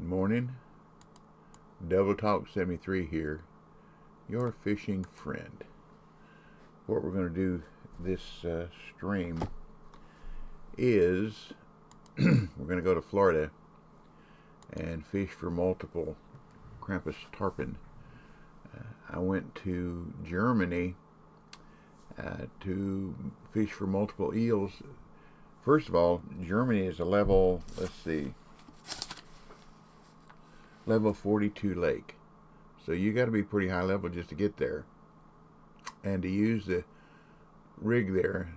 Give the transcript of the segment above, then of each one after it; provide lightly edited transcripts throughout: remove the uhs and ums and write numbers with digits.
Good morning. Double Talk 73 here, your fishing friend. What we're going to do this stream is we're going to go to Florida and fish for multiple Krampus Tarpon. I went to Germany to fish for multiple eels. First of all, Germany is a level, level 42 lake. So you got to be pretty high level just to get there. And to use the rig there,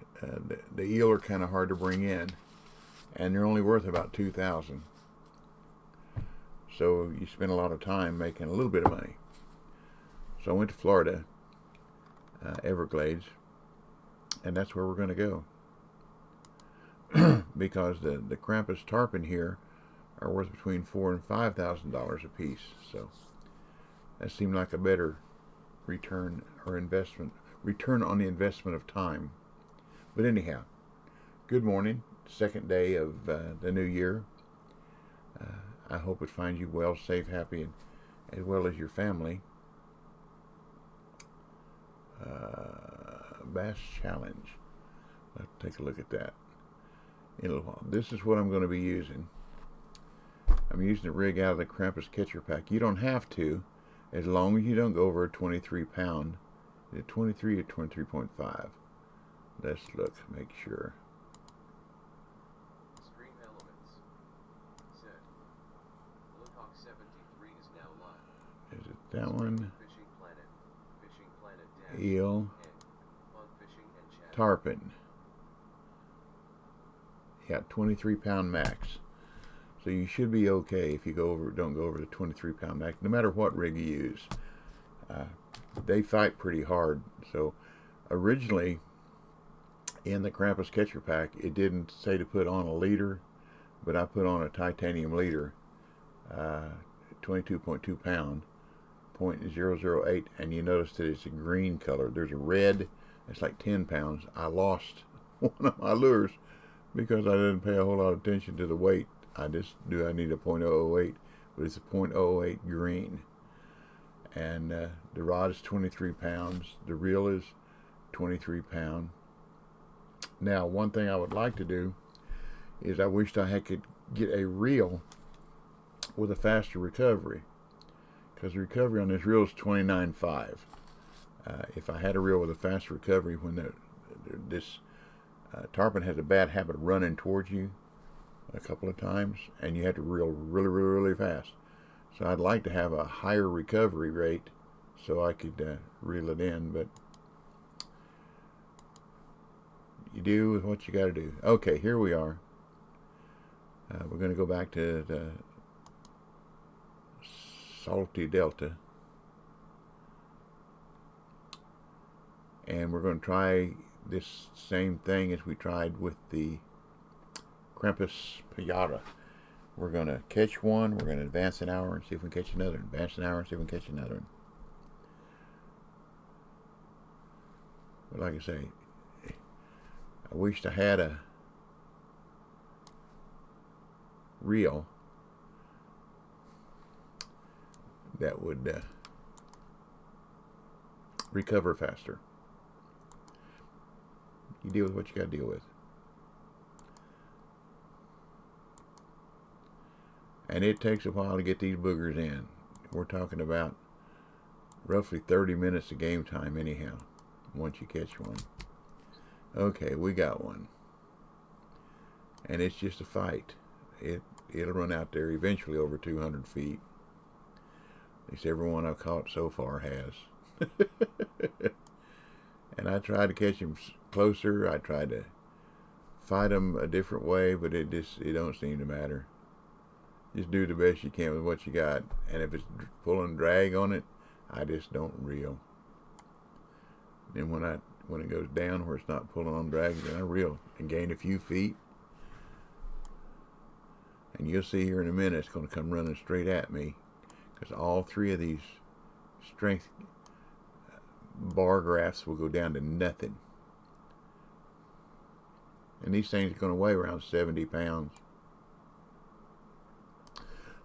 the eel are kind of hard to bring in. And they're only worth about $2,000. So you spend a lot of time making a little bit of money. So I went to Florida, Everglades, and that's where we're going to go. Because the Krampus Tarpon here are worth between $4,000 and $5,000 a piece. So that seemed like a better return on the investment of time. But anyhow, good morning, second day of the new year. I hope it finds you well, safe, happy, and as well as your family. Bass Challenge. Let's take a look at that in a little while. This is what I'm going to be using. I'm using the rig out of the Krampus catcher pack. You don't have to, as long as you don't go over a 23 pound. Is it 23 or 23.5? Let's look, make sure. Stream elements. Set. Blowhawk 73 is now live. Is it that one? Fishing Planet. Fishing Planet Eel. Fun fishing and chat. Tarpon. Yeah, 23 pound max. So you should be okay if you don't go over the 23 pound max, no matter what rig you use. They fight pretty hard. So originally in the Krampus catcher pack, it didn't say to put on a leader, but I put on a titanium leader, 22.2 pound, 0.008, and you notice that it's a green color. There's a red, it's like 10 pounds. I lost one of my lures because I didn't pay a whole lot of attention to the weight. I just knew I need a 0.008, but it's a 0.08 green. And the rod is 23 pounds. The reel is 23 pound. Now, one thing I would like to do is I wished I could get a reel with a faster recovery, because the recovery on this reel is 29.5. If I had a reel with a faster recovery, when this tarpon has a bad habit of running towards you a couple of times, and you have to reel really, really, really fast. So I'd like to have a higher recovery rate so I could reel it in, but you do with what you got to do. Okay, here we are. We're going to go back to the Salty Delta, and we're going to try this same thing as we tried with the Krampus PAYARA. We're going to catch one, we're going to advance an hour and see if we can catch another, advance an hour and see if we can catch another one. But like I say, I wished I had a reel that would recover faster. You deal with what you got to deal with. And it takes a while to get these boogers in. We're talking about roughly 30 minutes of game time anyhow, once you catch one. Okay, we got one. And it's just a fight. It'll run out there eventually over 200 feet. At least everyone I've caught so far has. And I tried to catch him closer. I tried to fight him a different way, but it don't seem to matter. Just do the best you can with what you got. And if it's pulling drag on it, I just don't reel. Then when it goes down where it's not pulling on drag, then I reel and gain a few feet. And you'll see here in a minute, it's going to come running straight at me, because all three of these strength bar graphs will go down to nothing. And these things are going to weigh around 70 pounds.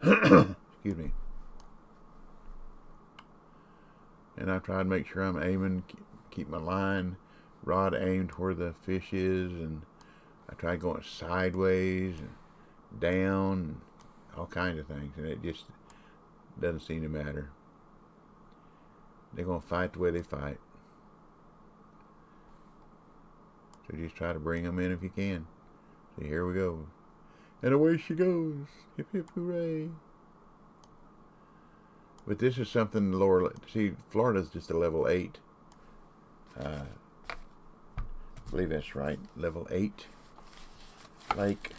Excuse me. And I try to make sure I'm aiming, keep my line rod aimed where the fish is, and I try going sideways and down, and all kinds of things, and it just doesn't seem to matter. They're going to fight the way they fight. So just try to bring them in if you can. So here we go. And away she goes. Hip hip hooray. But this is something lower. See, Florida's just a level 8. I believe that's right. Level 8 lake.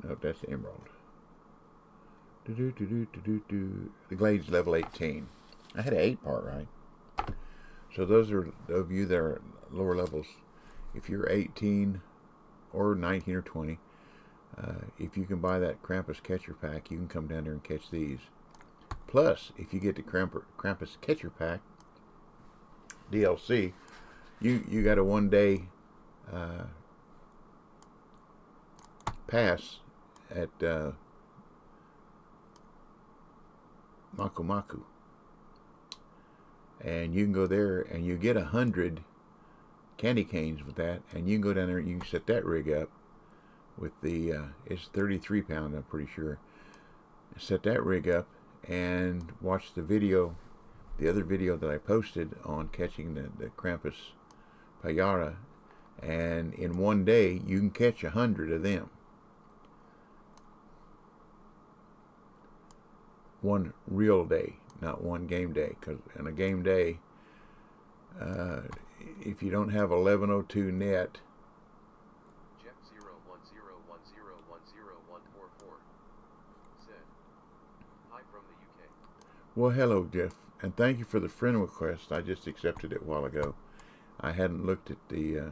Nope, that's the emerald. The glade's level 18. I had an 8 part right. So those are of you that are lower levels. If you're 18 or 19 or 20, if you can buy that Krampus catcher pack, you can come down there and catch these. Plus, if you get the Krampus catcher pack DLC, you got a 1-day pass at MAKU. And you can go there and you get 100 candy canes with that, and you can go down there and you can set that rig up with the it's 33 pound, I'm pretty sure. Set that rig up and watch the video, the other video that I posted on catching the Krampus PAYARA, and in 1 day you can catch 100 of them. One real day, not one game day, because in a game day, if you don't have 1102 net, Jeff 01010101144 said, hi from the UK. well, hello Jeff, and thank you for the friend request. I just accepted it a while ago. I hadn't looked at the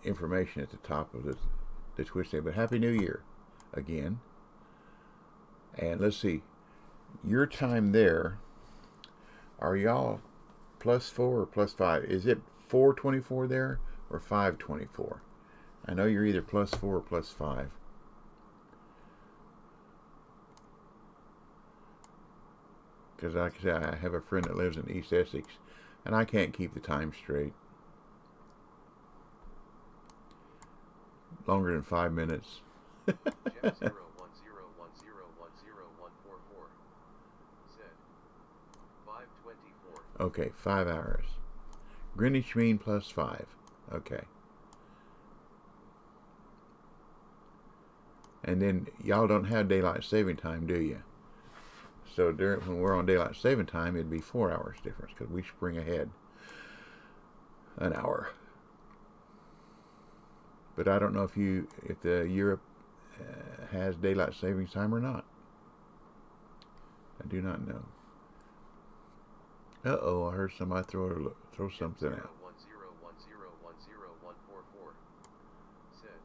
information at the top of the Twitch thing, but Happy New Year again. And let's see, your time there, are y'all +4 or +5? Is it 424 there or 524? I know you're either +4 or +5. Because like I said, I have a friend that lives in East Essex, and I can't keep the time straight. Longer than 5 minutes. Jeff 01010101144 said, 524. Okay, 5 hours. Greenwich Mean +5. Okay. And then y'all don't have daylight saving time, do you? So when we're on daylight saving time, it'd be 4 hours difference because we spring ahead an hour. But I don't know if the Europe has daylight savings time or not. I do not know. Uh-oh, I heard somebody throw something out. 01010101144 said,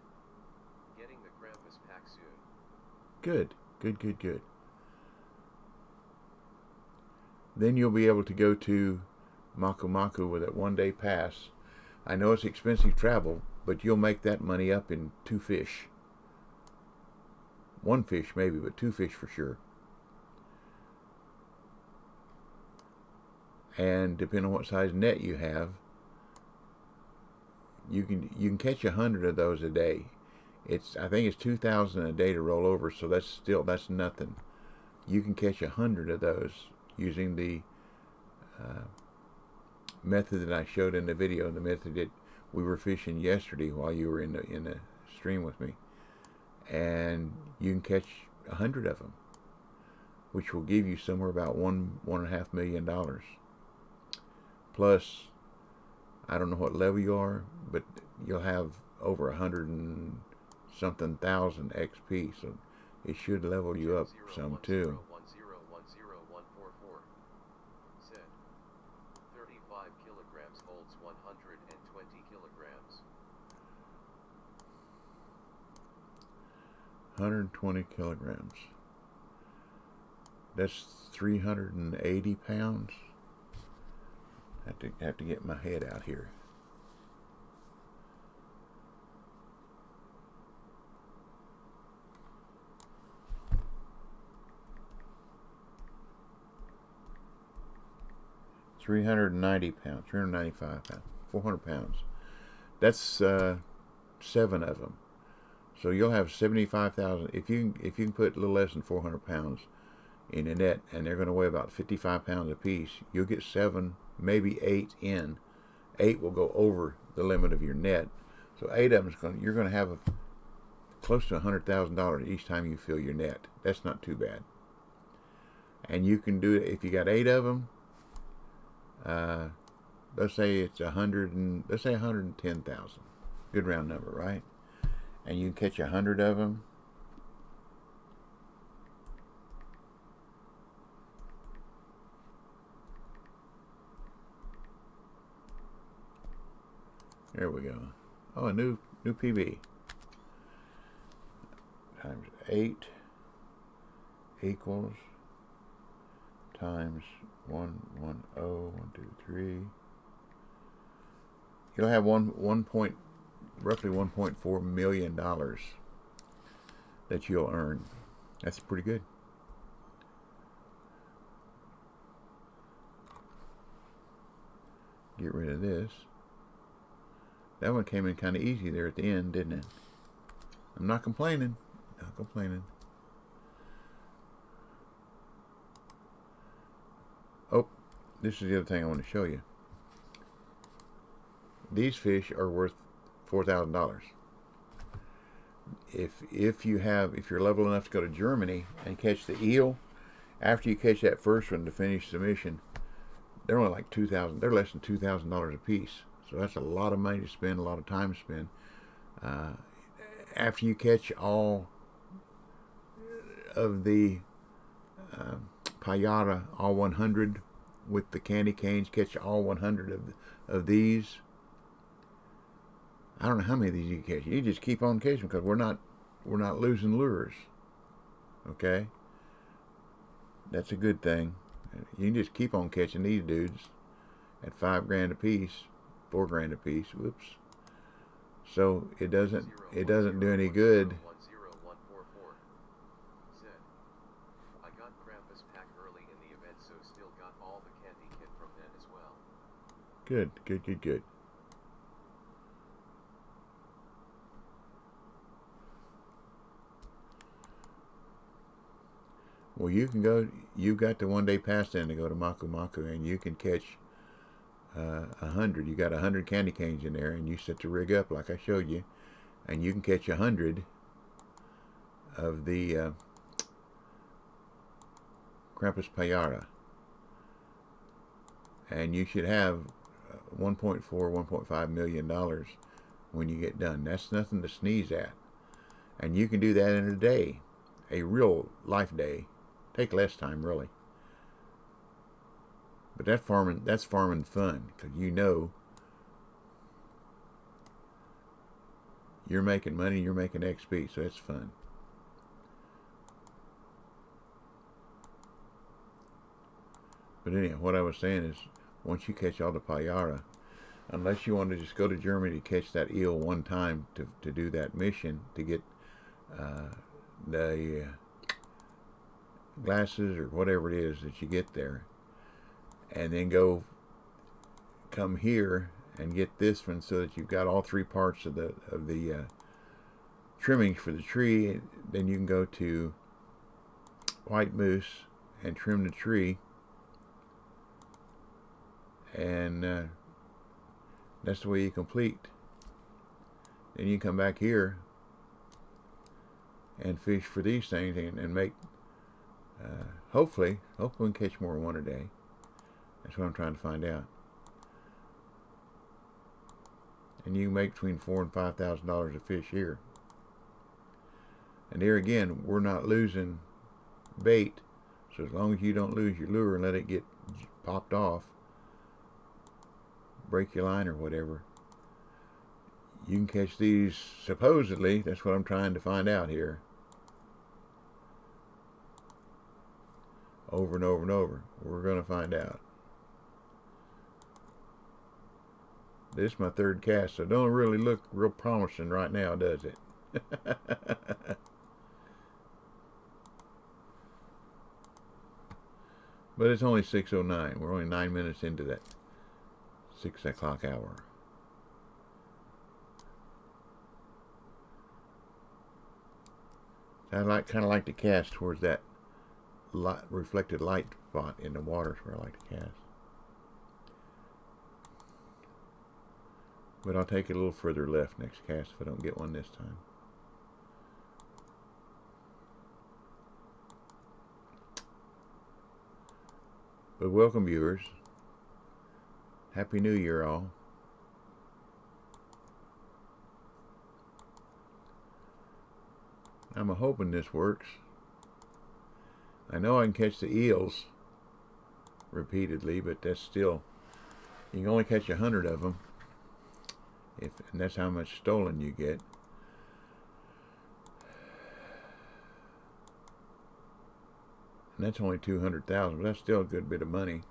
getting the Krampus pack soon. Good, good, good, good. Then you'll be able to go to MAKU with that 1-day pass. I know it's expensive travel, but you'll make that money up in 2 fish. 1 fish maybe, but 2 fish for sure. And depending on what size net you have, you can catch 100 of those a day. I think it's 2,000 a day to roll over, so that's nothing. You can catch 100 of those using the method that I showed in the video, the method that we were fishing yesterday while you were in the stream with me, and you can catch 100 of them, which will give you somewhere about $1.5 million. Plus, I don't know what level you are, but you'll have over 100 and something thousand XP, so it should level you up some too. 010101144 said, 35 kilograms holds 120 kilograms. 120 kilograms. That's 380 pounds. Have to get my head out here. 390 pounds, 395 pounds, 400 pounds. That's 7 of them. So you'll have 75,000. If you can put a little less than 400 pounds in a net, and they're going to weigh about 55 pounds a piece, you'll get 7, maybe 8 in. 8 will go over the limit of your net. So 8 of them you're going to have close to $100,000 each time you fill your net. That's not too bad. And you can do it if you got 8 of them. Let's say it's 110,000. Good round number, right? And you can catch 100 of them. There we go. Oh, a new PB. Times 8 equals times 110, 1, 2, 3. You'll have roughly $1.4 million that you'll earn. That's pretty good. Get rid of this. That one came in kind of easy there at the end, didn't it? I'm not complaining. Not complaining. Oh, this is the other thing I want to show you. These fish are worth $4,000. If you're level enough to go to Germany and catch the eel, after you catch that first one to finish the mission, they're only like $2,000. They're less than $2,000 a piece. So that's a lot of money to spend, a lot of time to spend. After you catch all of the PAYARA, all 100 with the candy canes, catch all 100 of these. I don't know how many of these you can catch. You just keep on catching because we're not losing lures. Okay, that's a good thing. You can just keep on catching these dudes at $5 grand a piece, $4 grand a piece. Whoops. So it doesn't do any good. I got Krampus pack early in the event, so still got all the candy kit from then as well. Good, good, good, good. Well, you can go. You've got the 1 day pass then to go to MAKU, and you can catch 100. You got 100 candy canes in there, and you set the rig up like I showed you, and you can catch 100 of the Krampus PAYARA, and you should have $1.5 million when you get done. That's nothing to sneeze at, and you can do that in a day, a real life day. Take less time, really. But that's farming fun, because you know you're making money, you're making XP, so it's fun. But anyhow, what I was saying is, once you catch all the PAYARA, unless you want to just go to Germany to catch that eel one time to do that mission, to get the glasses or whatever it is that you get there, and then come here and get this one so that you've got all 3 parts of the trimmings for the tree. Then you can go to White Moose and trim the tree, and that's the way you complete. Then you come back here and fish for these things and make hopefully we can catch more than 1 a day. That's what I'm trying to find out. And you can make between $4,000 and $5,000 a fish here. And here again, we're not losing bait. So as long as you don't lose your lure and let it get popped off, break your line or whatever, you can catch these supposedly. That's what I'm trying to find out here. Over and over and over. We're going to find out. This is my 3rd cast, so it don't really look real promising right now, does it? But it's only 6:09. We're only 9 minutes into that 6 o'clock hour. I kind of like to cast towards that reflected light spot in the water, where I like to cast. But I'll take it a little further left next cast if I don't get one this time. But welcome, viewers. Happy New Year, all. I'm hoping this works. I know I can catch the eels repeatedly, but that's still, you can only catch 100 of them, and that's how much stolen you get. And that's only 200,000, but that's still a good bit of money.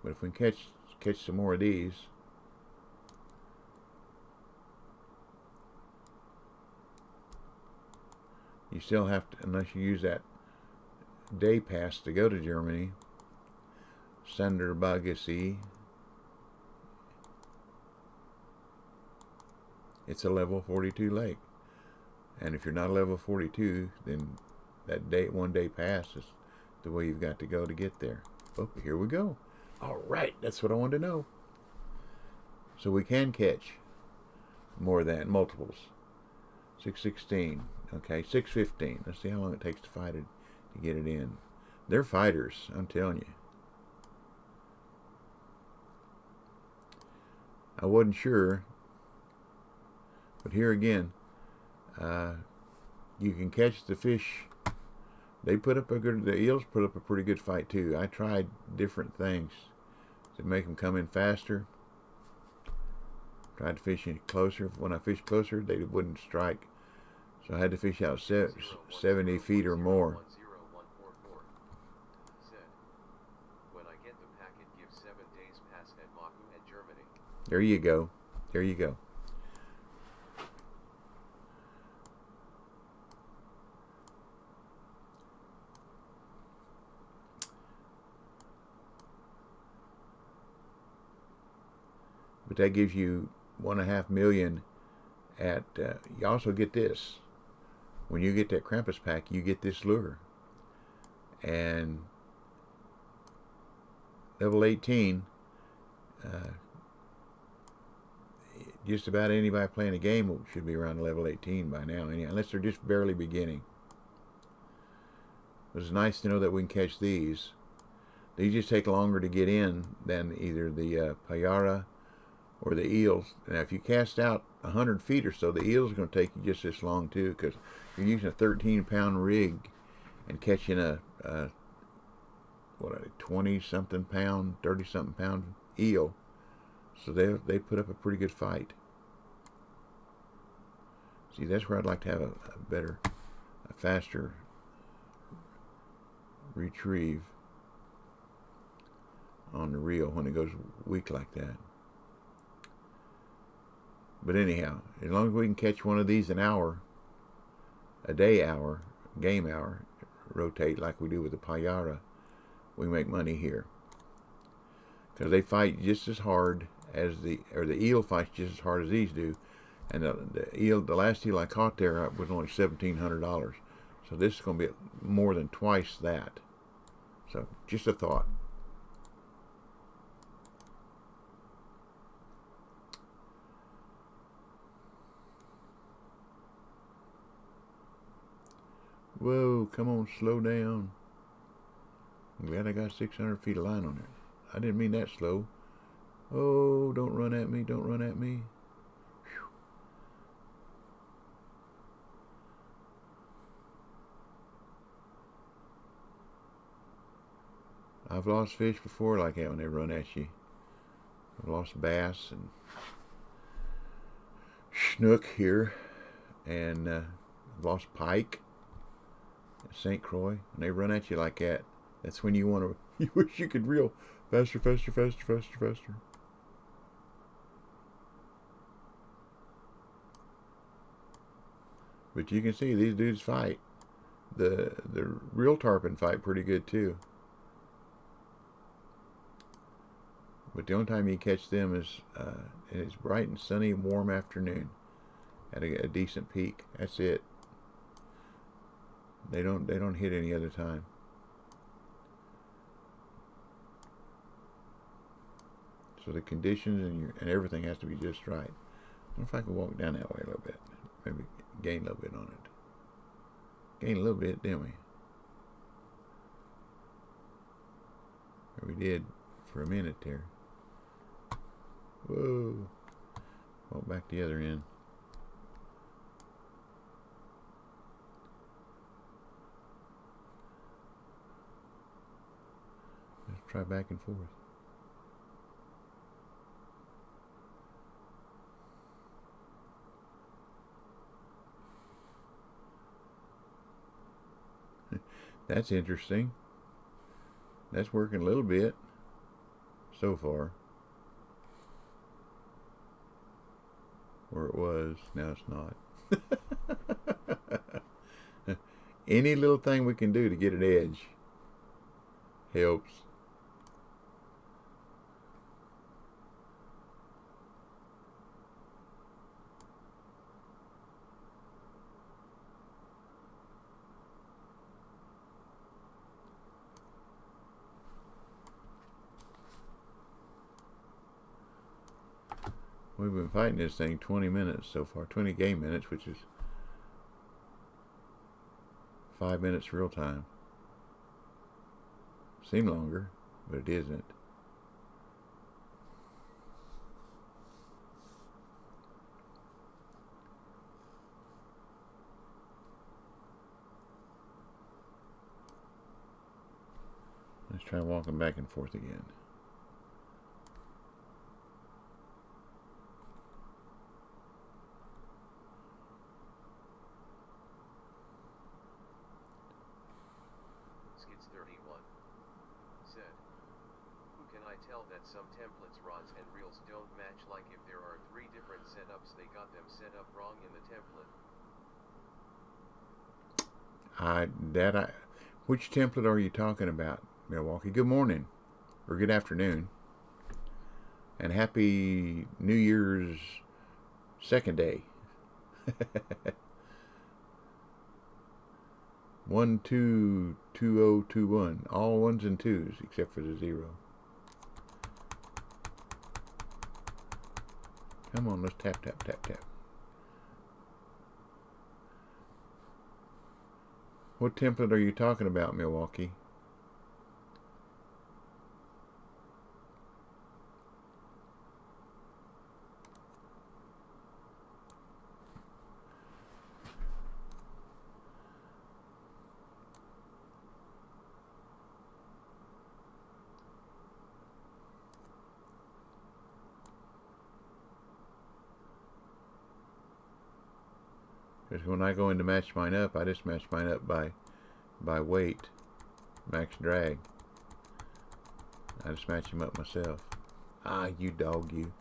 But if we can catch some more of these, you still have to, unless you use that day pass to go to Germany, Sanderbagasi. It's a level 42 lake. And if you're not a level 42, then that one day pass is the way you've got to go to get there. Oh, here we go. All right, that's what I wanted to know. So we can catch more than multiples. 616. Okay, 615. Let's see how long it takes to fight it, to get it in. They're fighters, I'm telling you. I wasn't sure, but here again, you can catch the fish. They put up the eels put up a pretty good fight too. I tried different things to make them come in faster. Tried to fish in closer. When I fished closer, they wouldn't strike. So I had to fish out 70 feet or more. When I get the packet, give 7 days pass at MAKU and Germany. There you go. There you go. But that gives you 1.5 million at, you also get this. When you get that Krampus pack, you get this lure. And level 18, just about anybody playing a game should be around level 18 by now, unless they're just barely beginning. It's nice to know that we can catch these. These just take longer to get in than either the PAYARA or the eels. Now, if you cast out 100 feet or so, the eels are going to take you just this long too, because you're using a 13-pound rig and catching a 20-something pound, 30-something pound eel. So they put up a pretty good fight. See, that's where I'd like to have a faster retrieve on the reel when it goes weak like that. But anyhow, as long as we can catch one of these an hour, a day hour, game hour, rotate like we do with the PAYARA, we make money here. Because they fight just as hard as the eel fights just as hard as these do. And the last eel I caught there was only $1,700. So this is going to be more than twice that. So just a thought. Whoa, come on, slow down. I'm glad I got 600 feet of line on it. I didn't mean that slow. Oh, don't run at me, don't run at me. Whew. I've lost fish before like that when they run at you. I've lost bass and snook here, and I've lost pike. St. Croix, when they run at you like that, that's when you want to, you wish you could reel faster, faster, faster, faster, faster. But you can see these dudes fight. The real tarpon fight pretty good too. But the only time you catch them is in it's bright and sunny, warm afternoon at a decent peak. That's it. They don't hit any other time. So the conditions and everything has to be just right. I wonder if I can walk down that way a little bit. Maybe gain a little bit on it. Gain a little bit, didn't we? Or we did for a minute there. Whoa. Walk back the other end. Let's try back and forth. That's interesting. That's working a little bit so far. Or it was. Now it's not. Any little thing we can do to get an edge helps. We've been fighting this thing 20 minutes so far, 20 game minutes, which is 5 minutes real time. Seem longer, but it isn't. Let's try walking back and forth again. Tell that some templates rods and reels don't match, like if there are 3 different setups they got them set up wrong in the template. Which template are you talking about, Milwaukee? Good morning or good afternoon, and happy New Year's second day. 122021, all ones and twos except for the 0. Come on, let's tap, tap, tap, tap. What template are you talking about, Milwaukee? Because when I go in to match mine up, I just match mine up by weight, max drag. I just match them up myself. Ah, you dog, you.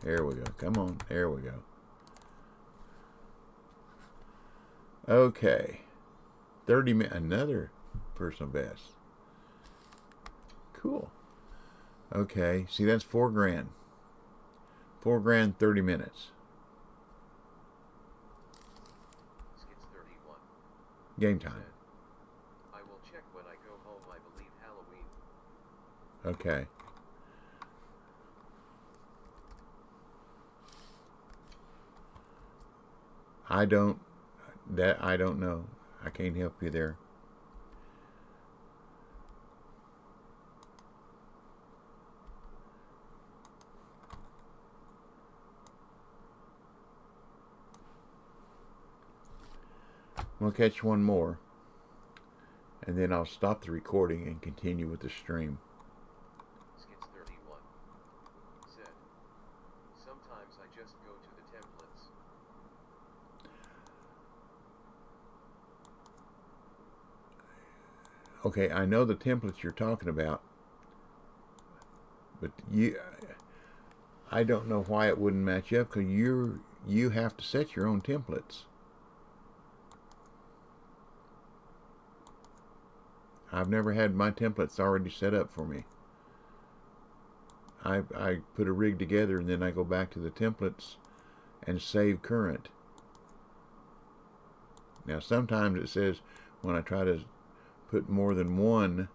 There we go. Come on. There we go. Okay. 30 minutes. Another personal best. Cool. Okay. See, that's $4 grand. $4 grand, 30 minutes. Game time. I will check when I go home. I believe Halloween. Okay. I don't know. I can't help you there. We'll catch one more, and then I'll stop the recording and continue with the stream. Skits 31 said, sometimes I just go to the templates. Okay, I know the templates you're talking about, but I don't know why it wouldn't match up, because you have to set your own templates. I've never had my templates already set up for me. I put a rig together and then I go back to the templates and save current. Now sometimes it says when I try to put more than one,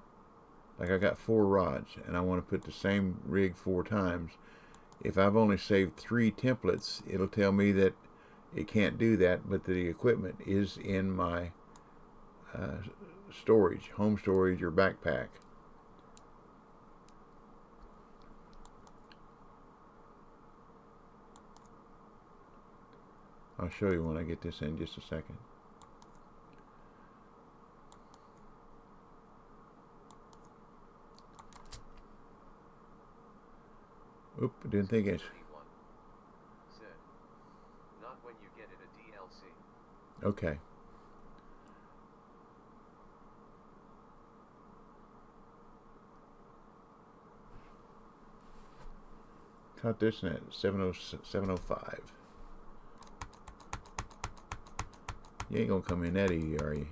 like I got 4 rods and I want to put the same rig 4 times, if I've only saved 3 templates, it'll tell me that it can't do that, but the equipment is in my storage, home storage or backpack. I'll show you when I get this in just a second. Oop, I didn't think it's... Not when you get it a DLC. Okay. Caught this net 705. You ain't gonna come in that easy, are you?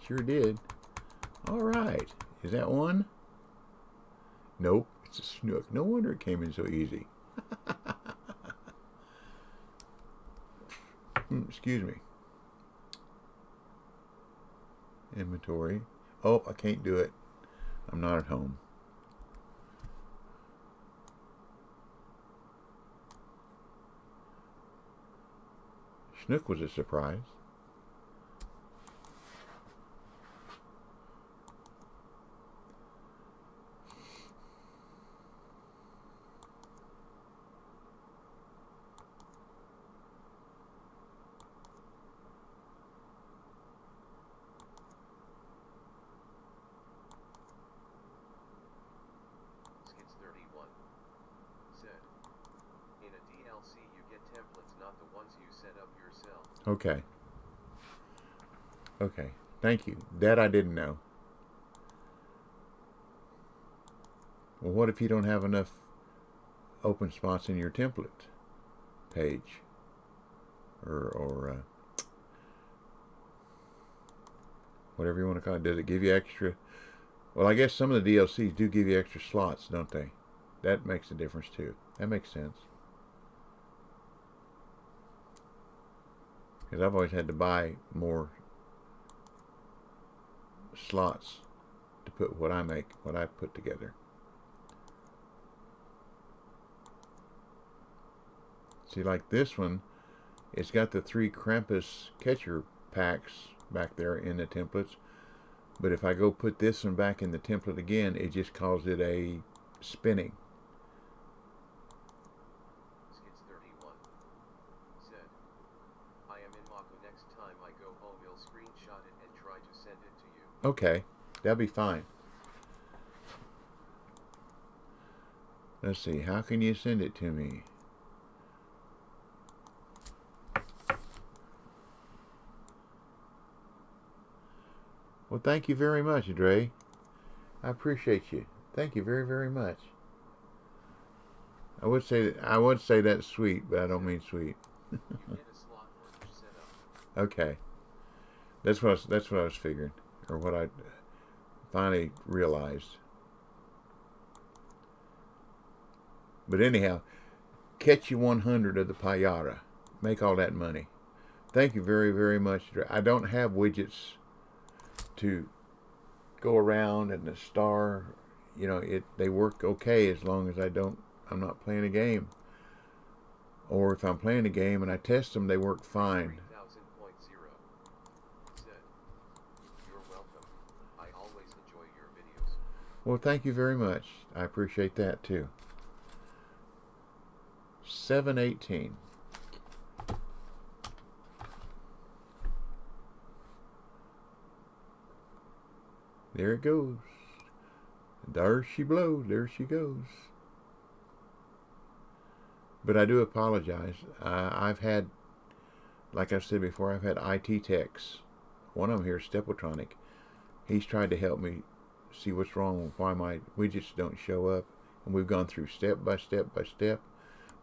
Sure did. Alright. Is that one? Nope. It's a snook. No wonder it came in so easy. Excuse me. Inventory. Oh, I can't do it. I'm not at home. Snook was a surprise. Skits 31 said, in a DLC you get templates, not the ones you set up yourself. Okay. Okay. Thank you. That I didn't know. Well, what if you don't have enough open spots in your template page? Or whatever you want to call it. Does it give you extra? Well, I guess some of the DLCs do give you extra slots, don't they? That makes a difference too. That makes sense. Because I've always had to buy more slots to put what I make, what I put together. See, like this one, it's got the 3 Krampus catcher packs back there in the templates. But if I go put this one back in the template again, it just calls it a spinning. Skits 31 said, I am in MAKU. Next time I go home, you'll screenshot it and try to send it to you. Okay, that'll be fine. Let's see, how can you send it to me? Well, thank you very much, Dre. I appreciate you. Thank you very, very much. I would say that's sweet, but I don't mean sweet. You get a slot for each setup. Okay, that's what I was figuring, or what I finally realized. But anyhow, catch you 100 of the PAYARA. Make all that money. Thank you very, very much, Dre. I don't have widgets to go around and the star, you know, they work okay as long as I'm not playing a game. Or if I'm playing a game and I test them, they work fine. 3000.0 said, you're welcome. I always enjoy your videos. Well, thank you very much. I appreciate that too. 718. There it goes. There she blows. There she goes. But I do apologize. I've had, like I've said before, I've had IT techs. One of them here is Stepletronic. He's tried to help me see what's wrong with why my widgets don't show up. And we've gone through step by step by step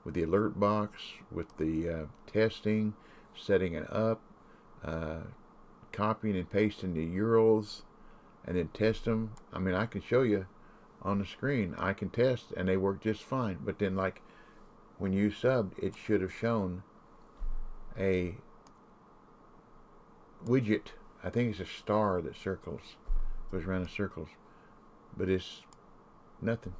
with the alert box, with the testing, setting it up, copying and pasting the URLs, and then test them. I mean, I can show you on the screen. I can test, and they work just fine. But then, like, when you subbed, it should have shown a widget. I think it's a star that goes around in circles. But it's nothing.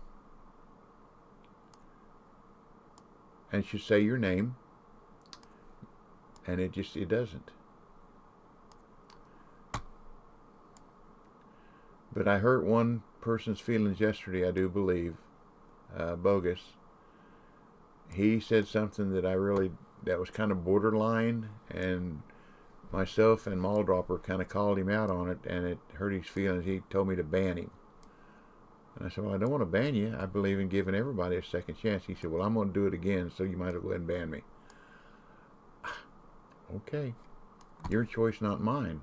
And it should say your name, and it doesn't. But I hurt one person's feelings yesterday, I do believe, bogus. He said something that was kind of borderline, and myself and Mall Dropper kind of called him out on it, and it hurt his feelings. He told me to ban him. And I said, well, I don't want to ban you. I believe in giving everybody a second chance. He said, well, I'm going to do it again, so you might as well go ahead and ban me. Okay. Your choice, not mine.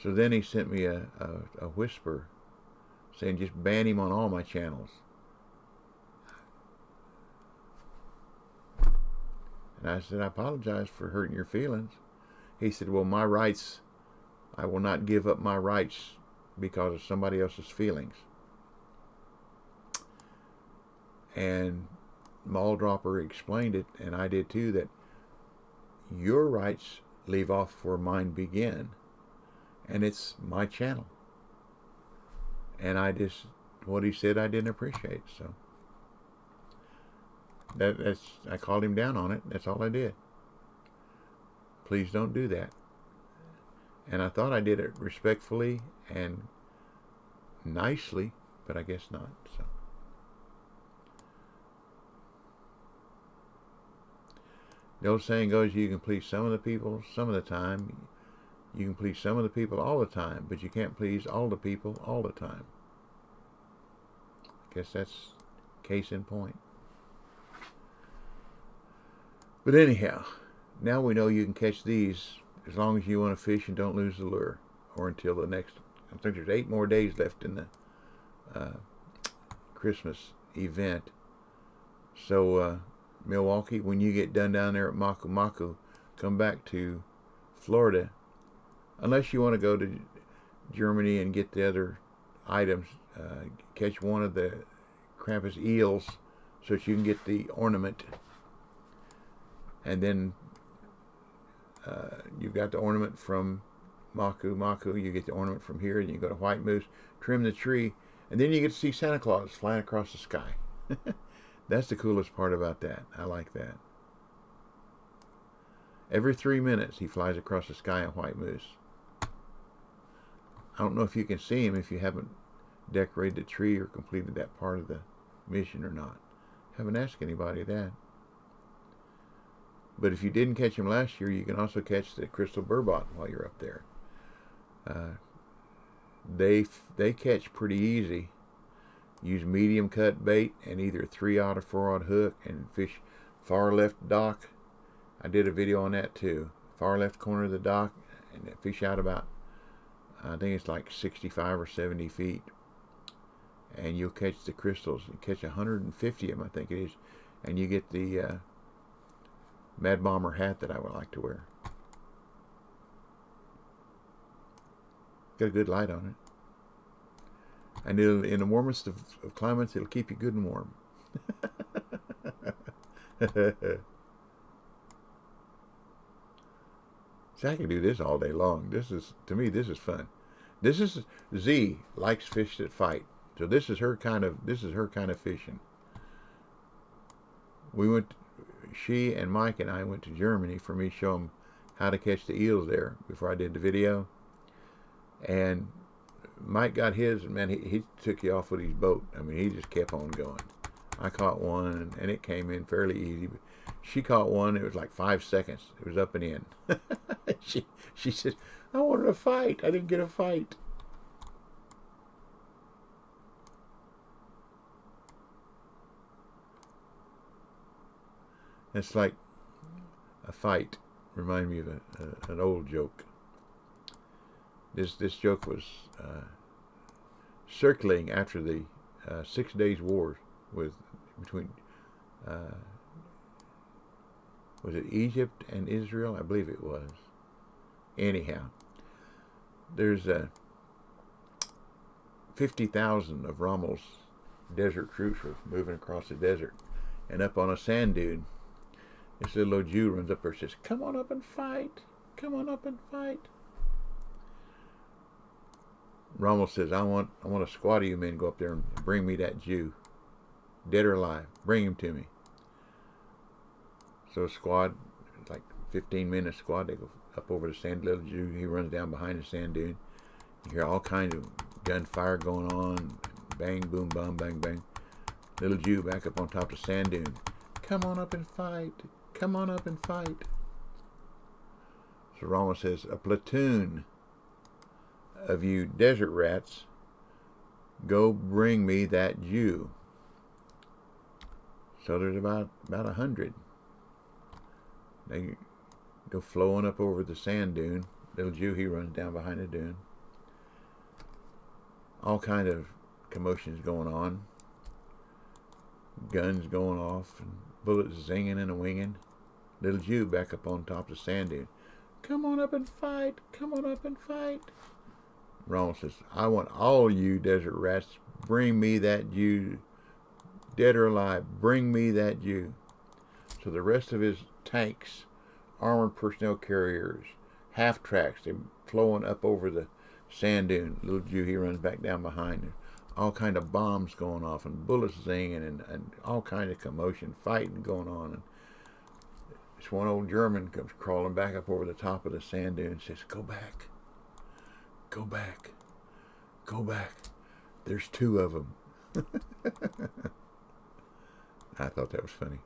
So then he sent me a whisper saying just ban him on all my channels. And I said, I apologize for hurting your feelings. He said, well, my rights, I will not give up my rights because of somebody else's feelings. And Mall Dropper explained it, and I did too, that your rights leave off where mine begin. And it's my channel. And what he said I didn't appreciate. So I called him down on it. That's all I did. Please don't do that. And I thought I did it respectfully and nicely, but I guess not. So the old saying goes, you can please some of the people some of the time. You can please some of the people all the time, but you can't please all the people all the time. I guess that's case in point. But anyhow, now we know you can catch these as long as you want to fish and don't lose the lure, or until the next. I think there's 8 more days left in the Christmas event. So Milwaukee, when you get done down there at MAKU, come back to Florida. Unless you want to go to Germany and get the other items, catch one of the Krampus eels so that you can get the ornament. And then you've got the ornament from MAKU, you get the ornament from here, and you go to White Moose, trim the tree, and then you get to see Santa Claus flying across the sky. That's the coolest part about that. I like that. Every 3 minutes he flies across the sky in White Moose. I don't know if you can see him if you haven't decorated the tree or completed that part of the mission or not. Haven't asked anybody that. But if you didn't catch him last year, you can also catch the crystal burbot while you're up there. They catch pretty easy. Use medium cut bait and either 3-aught or 4-aught hook and fish far left dock. I did a video on that too. Far left corner of the dock, and fish out about, I think it's like 65 or 70 feet. And you'll catch the crystals. You catch 150 of them, I think it is. And you get the Mad Bomber hat that I would like to wear. Got a good light on it. And in the warmest of climates, it'll keep you good and warm. See, I can do this all day long. To me, this is fun. Z likes fish that fight. So this is her kind of fishing. She and Mike and I went to Germany for me to show them how to catch the eels there before I did the video. And Mike got his, and man, he took you off with his boat. I mean, he just kept on going. I caught one, and it came in fairly easy. But she caught one. It was like 5 seconds. It was up and in. She said, I wanted a fight. I didn't get a fight. It's like a fight. Remind me of an old joke. This joke was circling after the 6 Days War between was it Egypt and Israel? I believe it was. Anyhow, there's 50,000 of Rommel's desert troops were moving across the desert, and up on a sand dune, this little old Jew runs up there and says, "Come on up and fight! Come on up and fight!" Rommel says, I want a squad of you men to go up there and bring me that Jew, dead or alive. Bring him to me. So a squad, like 15 men a squad, they go up over the sand. Little Jew, he runs down behind the sand dune. You hear all kinds of gunfire going on. Bang, boom, bang, bang, bang. Little Jew back up on top of the sand dune. Come on up and fight. Come on up and fight. So Rommel says, a platoon of you desert rats, go bring me that Jew. So there's about 100. They go flowing up over the sand dune. Little Jew, he runs down behind the dune. All kind of commotions going on. Guns going off and bullets zinging and a-winging. Little Jew back up on top of the sand dune. Come on up and fight. Come on up and fight. Rommel says, I want all you desert rats. Bring me that Jew, dead or alive. Bring me that Jew. So the rest of his tanks, armored personnel carriers, half-tracks, they're flowing up over the sand dune. Little Jew, he runs back down behind him. All kind of bombs going off and bullets zinging and all kind of commotion, fighting going on. And this one old German comes crawling back up over the top of the sand dune and says, go back. Go back. Go back. There's 2 of them. I thought that was funny.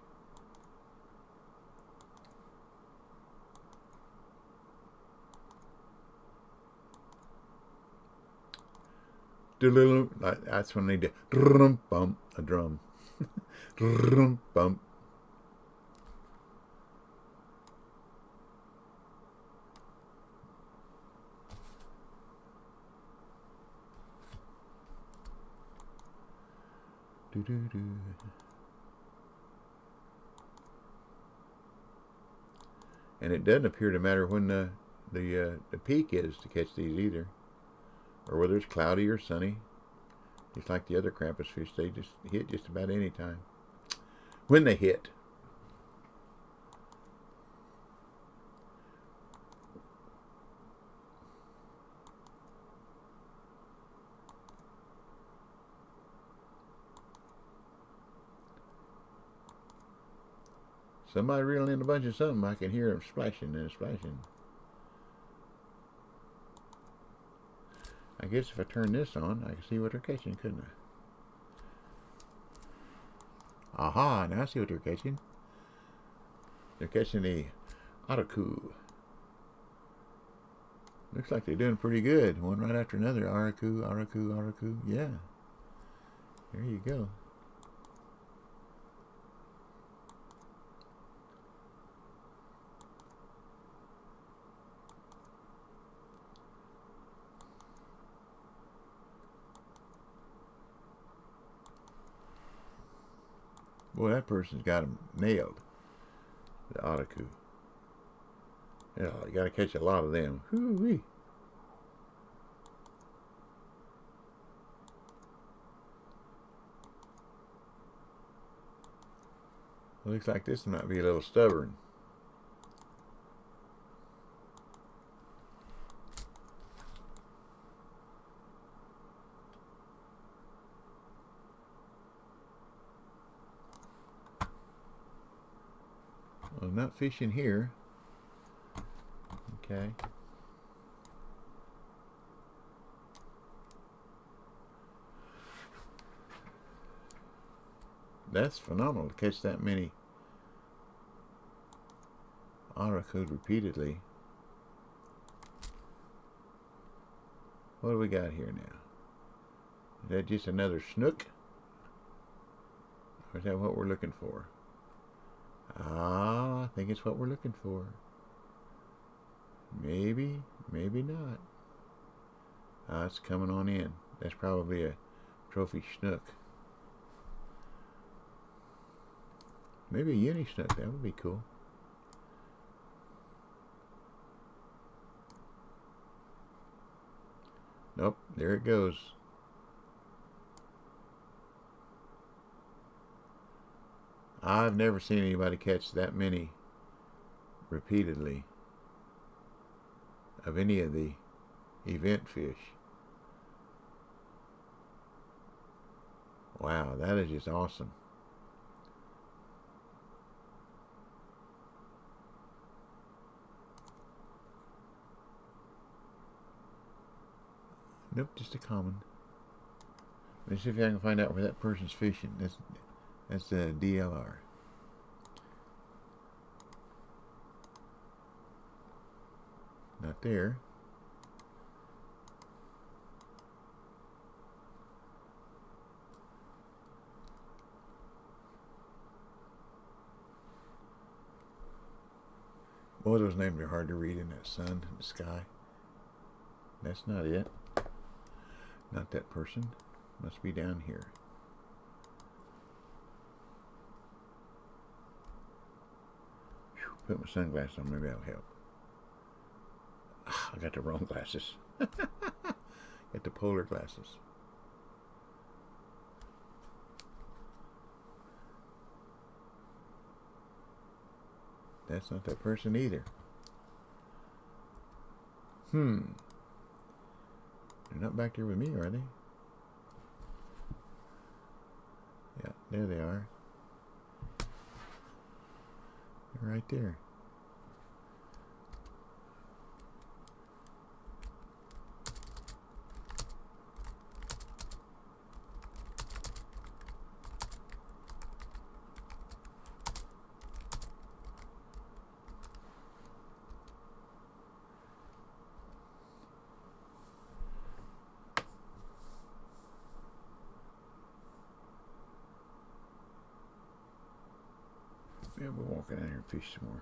That's when they do bump, a drum. Bump. And it doesn't appear to matter when the peak is to catch these either, or whether it's cloudy or sunny. Just like the other Krampus fish, they just hit just about any time. When they hit. Somebody reeling in a bunch of something. I can hear them splashing and splashing. I guess if I turn this on, I can see what they're catching, couldn't I? Aha, now I see what they're catching. They're catching the MAKU. Looks like they're doing pretty good. One right after another. MAKU. Yeah. There you go. Boy, that person's got them nailed. The MAKU. Yeah, you got to catch a lot of them. Hoo-wee. Looks like this might be a little stubborn. Well, not fishing here. Okay. That's phenomenal to catch that many MAKU repeatedly. What do we got here now? Is that just another snook? Or is that what we're looking for? Ah, I think it's what we're looking for. Maybe, maybe not. Ah, it's coming on in. That's probably a trophy snook. Maybe a uni snook. That would be cool. Nope, there it goes. I've never seen anybody catch that many repeatedly of any of the event fish. Wow, that is just awesome. Nope, just a common. Let's see if I can find out where that person's fishing. That's the DLR. Not there. Boy, those names are hard to read in that sun and the sky. That's not it. Not that person. Must be down here. Whew, put my sunglasses on, maybe that'll help. I got the wrong glasses. Got the polar glasses. That's not that person either. They're not back there with me, are they? Yeah, there they are. They're right there. Yeah, we'll walk out here and fish some more.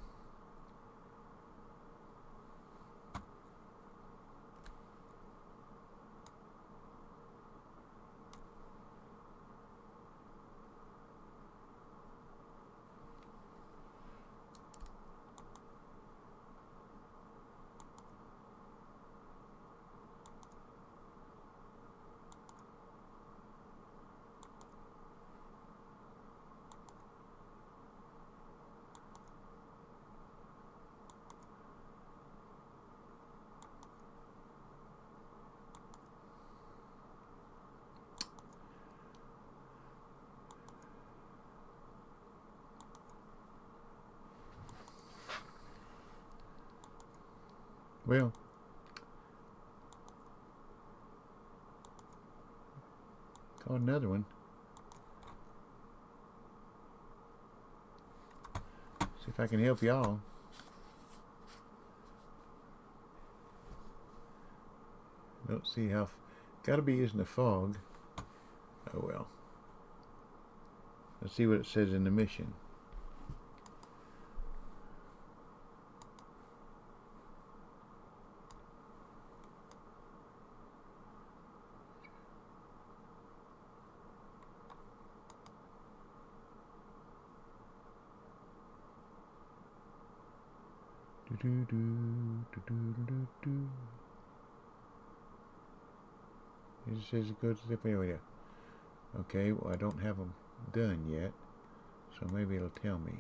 Well, caught another one. See if I can help y'all. Don't see how. Gotta be using the fog. Oh well. Let's see what it says in the mission. It says it goes to the area. Okay, well I don't have them done yet, so maybe it'll tell me.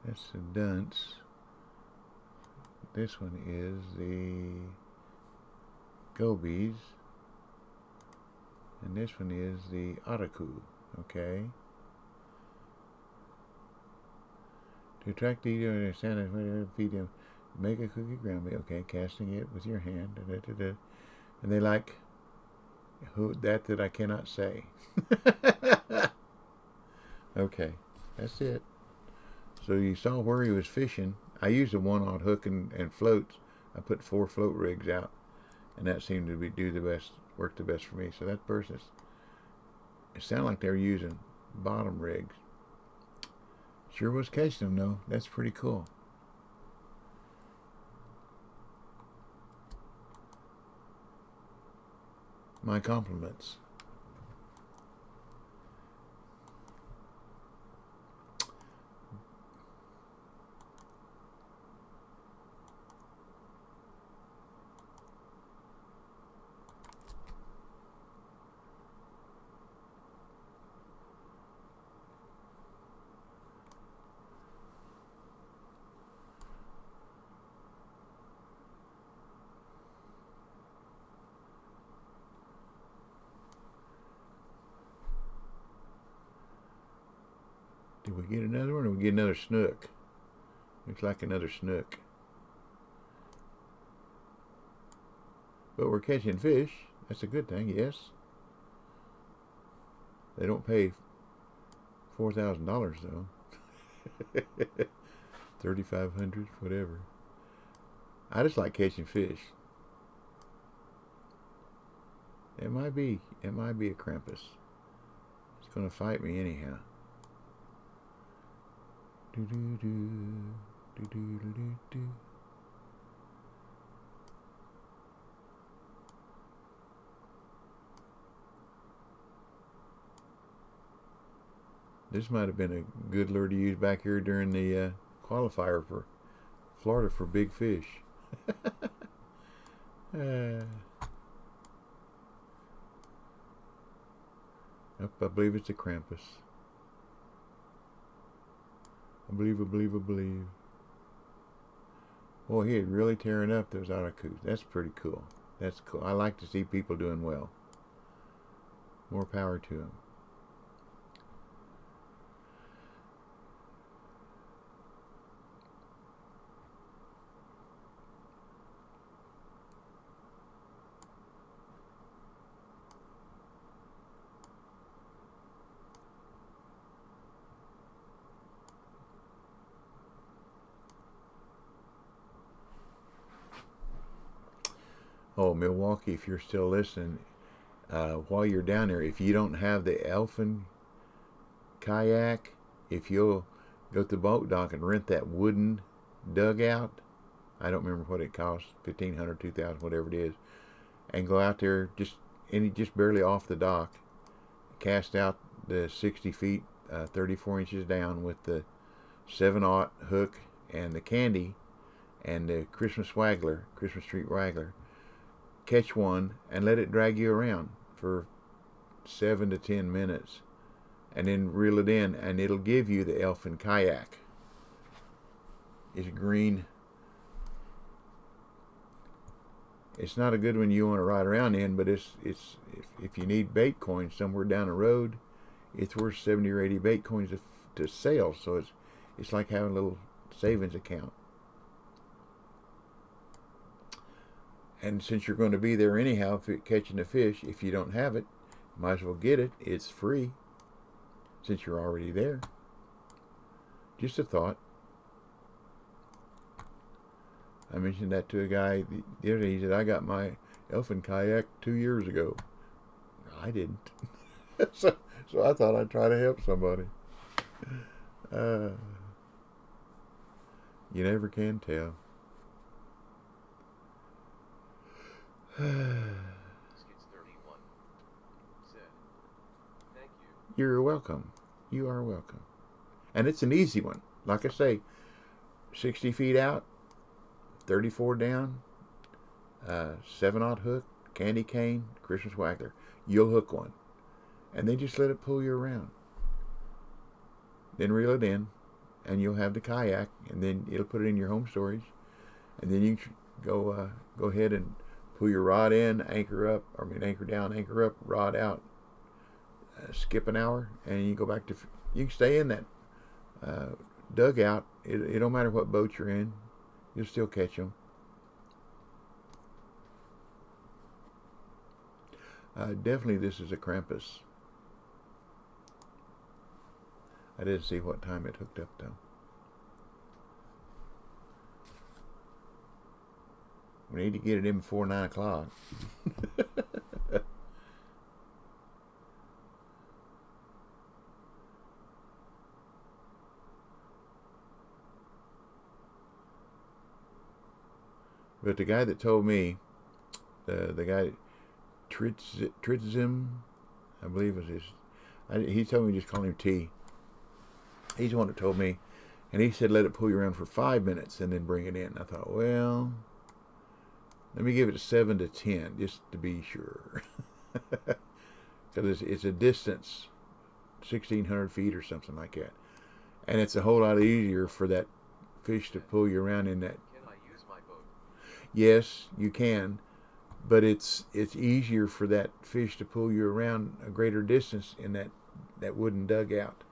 That's the dunce. This one is the gobies. And this one is the Araku, okay? To attract the eater and understand feed them, make a cookie ground meal, okay? Casting it with your hand, and they like that I cannot say. Okay, that's it. So you saw where he was fishing. I used a one-aught hook and floats. I put 4 float rigs out, and that seemed to work the best for me. So that person, it sounded like they were using bottom rigs. Sure was catching them though. That's pretty cool. My compliments. Did we get another one, or we get another snook? Looks like another snook. But we're catching fish. That's a good thing, yes. They don't pay $4,000 though. 3,500, whatever. I just like catching fish. It might be a Krampus. It's gonna fight me anyhow. Do do do do do do do. This might have been a good lure to use back here during the qualifier for Florida for big fish. I believe it's a Krampus. I believe. Boy, he is really tearing up those Arakus. That's pretty cool. That's cool. I like to see people doing well. More power to them. Oh, Milwaukee, if you're still listening, while you're down there, if you don't have the Elfin kayak, if you'll go to the boat dock and rent that wooden dugout, I don't remember what it costs, $1,500, $2,000, whatever it is, and go out there just barely off the dock, cast out the 60 feet, 34 inches down with the 7/0 hook and the candy and the Christmas Street Waggler. Catch one and let it drag you around for 7 to 10 minutes, and then reel it in, and it'll give you the Elfin kayak. It's green. It's not a good one you want to ride around in, but it's if you need bait coins somewhere down the road, it's worth 70 or 80 bait coins to sail. So it's like having a little savings account. And since you're going to be there anyhow, catching the fish, if you don't have it, might as well get it. It's free, since you're already there. Just a thought. I mentioned that to a guy the other day. He said, I got my Elfin kayak 2 years ago. I didn't. so I thought I'd try to help somebody. You never can tell. Skits 31 said, "Thank you." You're welcome. You are welcome. And it's an easy one. Like I say, 60 feet out, 34 down, 7/0 hook, candy cane, Christmas Waggler. You'll hook one. And then just let it pull you around. Then reel it in, and you'll have the kayak, and then it'll put it in your home storage. And then you can go ahead and pull your rod in, anchor down, anchor up, rod out, skip an hour, and you go back to, you can stay in that dugout. It don't matter what boat you're in, you'll still catch them. Definitely this is a Krampus. I didn't see what time it hooked up though. We need to get it in before 9 o'clock. But the guy that told me, the guy Tritzim, I believe was his. He told me just call him T. He's the one that told me, and he said let it pull you around for 5 minutes and then bring it in. I thought, well, let me give it a 7 to 10 just to be sure, because it's a distance, 1,600 feet or something like that, and it's a whole lot easier for that fish to pull you around in that. Can I use my boat? Yes, you can, but it's easier for that fish to pull you around a greater distance in that wooden dugout,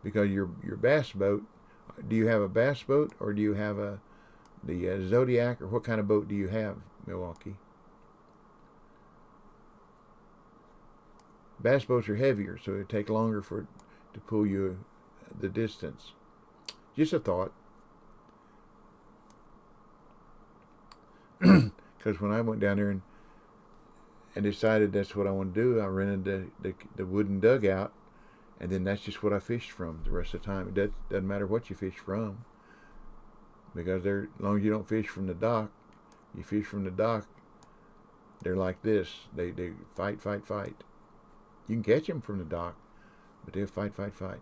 because your bass boat. Do you have a bass boat or do you have the Zodiac, or what kind of boat do you have, Milwaukee? Bass boats are heavier, so it take longer to pull you the distance. Just a thought. Because when I went down there and decided that's what I want to do, I rented the wooden dugout, and then that's just what I fished from the rest of the time. It doesn't matter what you fish from, because as long as you don't fish from the dock, you fish from the dock, they're like this. They fight, fight, fight. You can catch them from the dock, but they'll fight, fight, fight.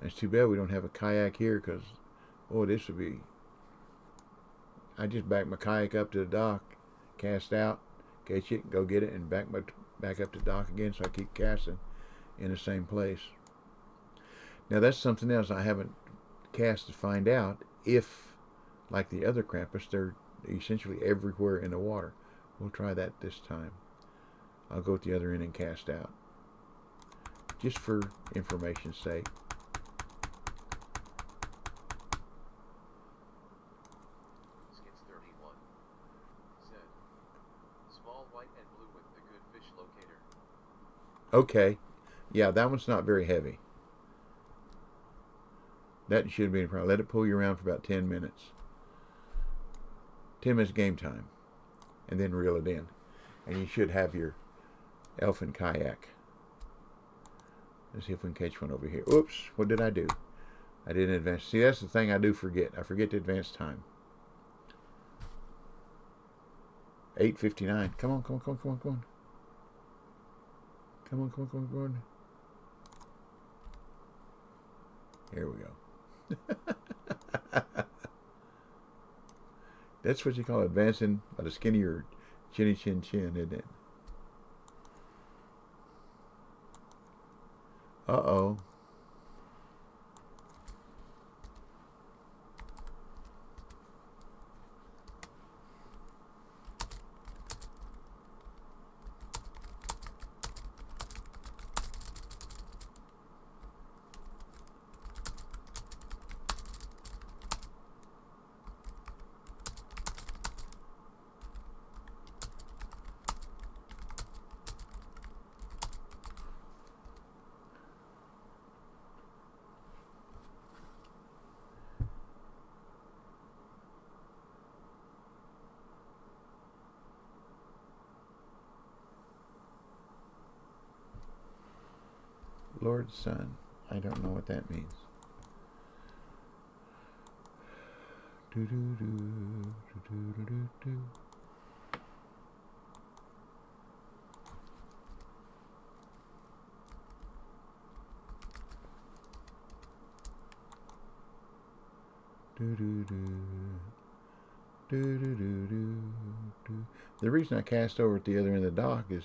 It's too bad we don't have a kayak here, because, oh, this would be... I just back my kayak up to the dock, cast out, catch it, go get it, and back up to the dock again, so I keep casting in the same place. Now, that's something else I haven't cast to find out if, like the other Krampus, they're essentially everywhere in the water. We'll try that this time. I'll go at the other end and cast out, just for information's sake. Skits 31 said, small white and blue with the good fish locator. Okay. Yeah, that one's not very heavy. That should be a problem. Let it pull you around for about 10 minutes. 10 minutes game time. And then reel it in. And you should have your elfin kayak. Let's see if we can catch one over here. Oops, what did I do? I didn't advance. See, that's the thing I do forget. I forget to advance time. 8:59. Come on, come on, come on, come on, come on. Come on, come on, come on, come on. Here we go. That's what you call advancing by the skin of your chinny chin chin, isn't it? Uh-oh. Lord's Son. I don't know what that means. Do, do, do, do, do, do, do. Do, do, do. Do, do, do, do, do. The reason I cast over at the other end of the dock is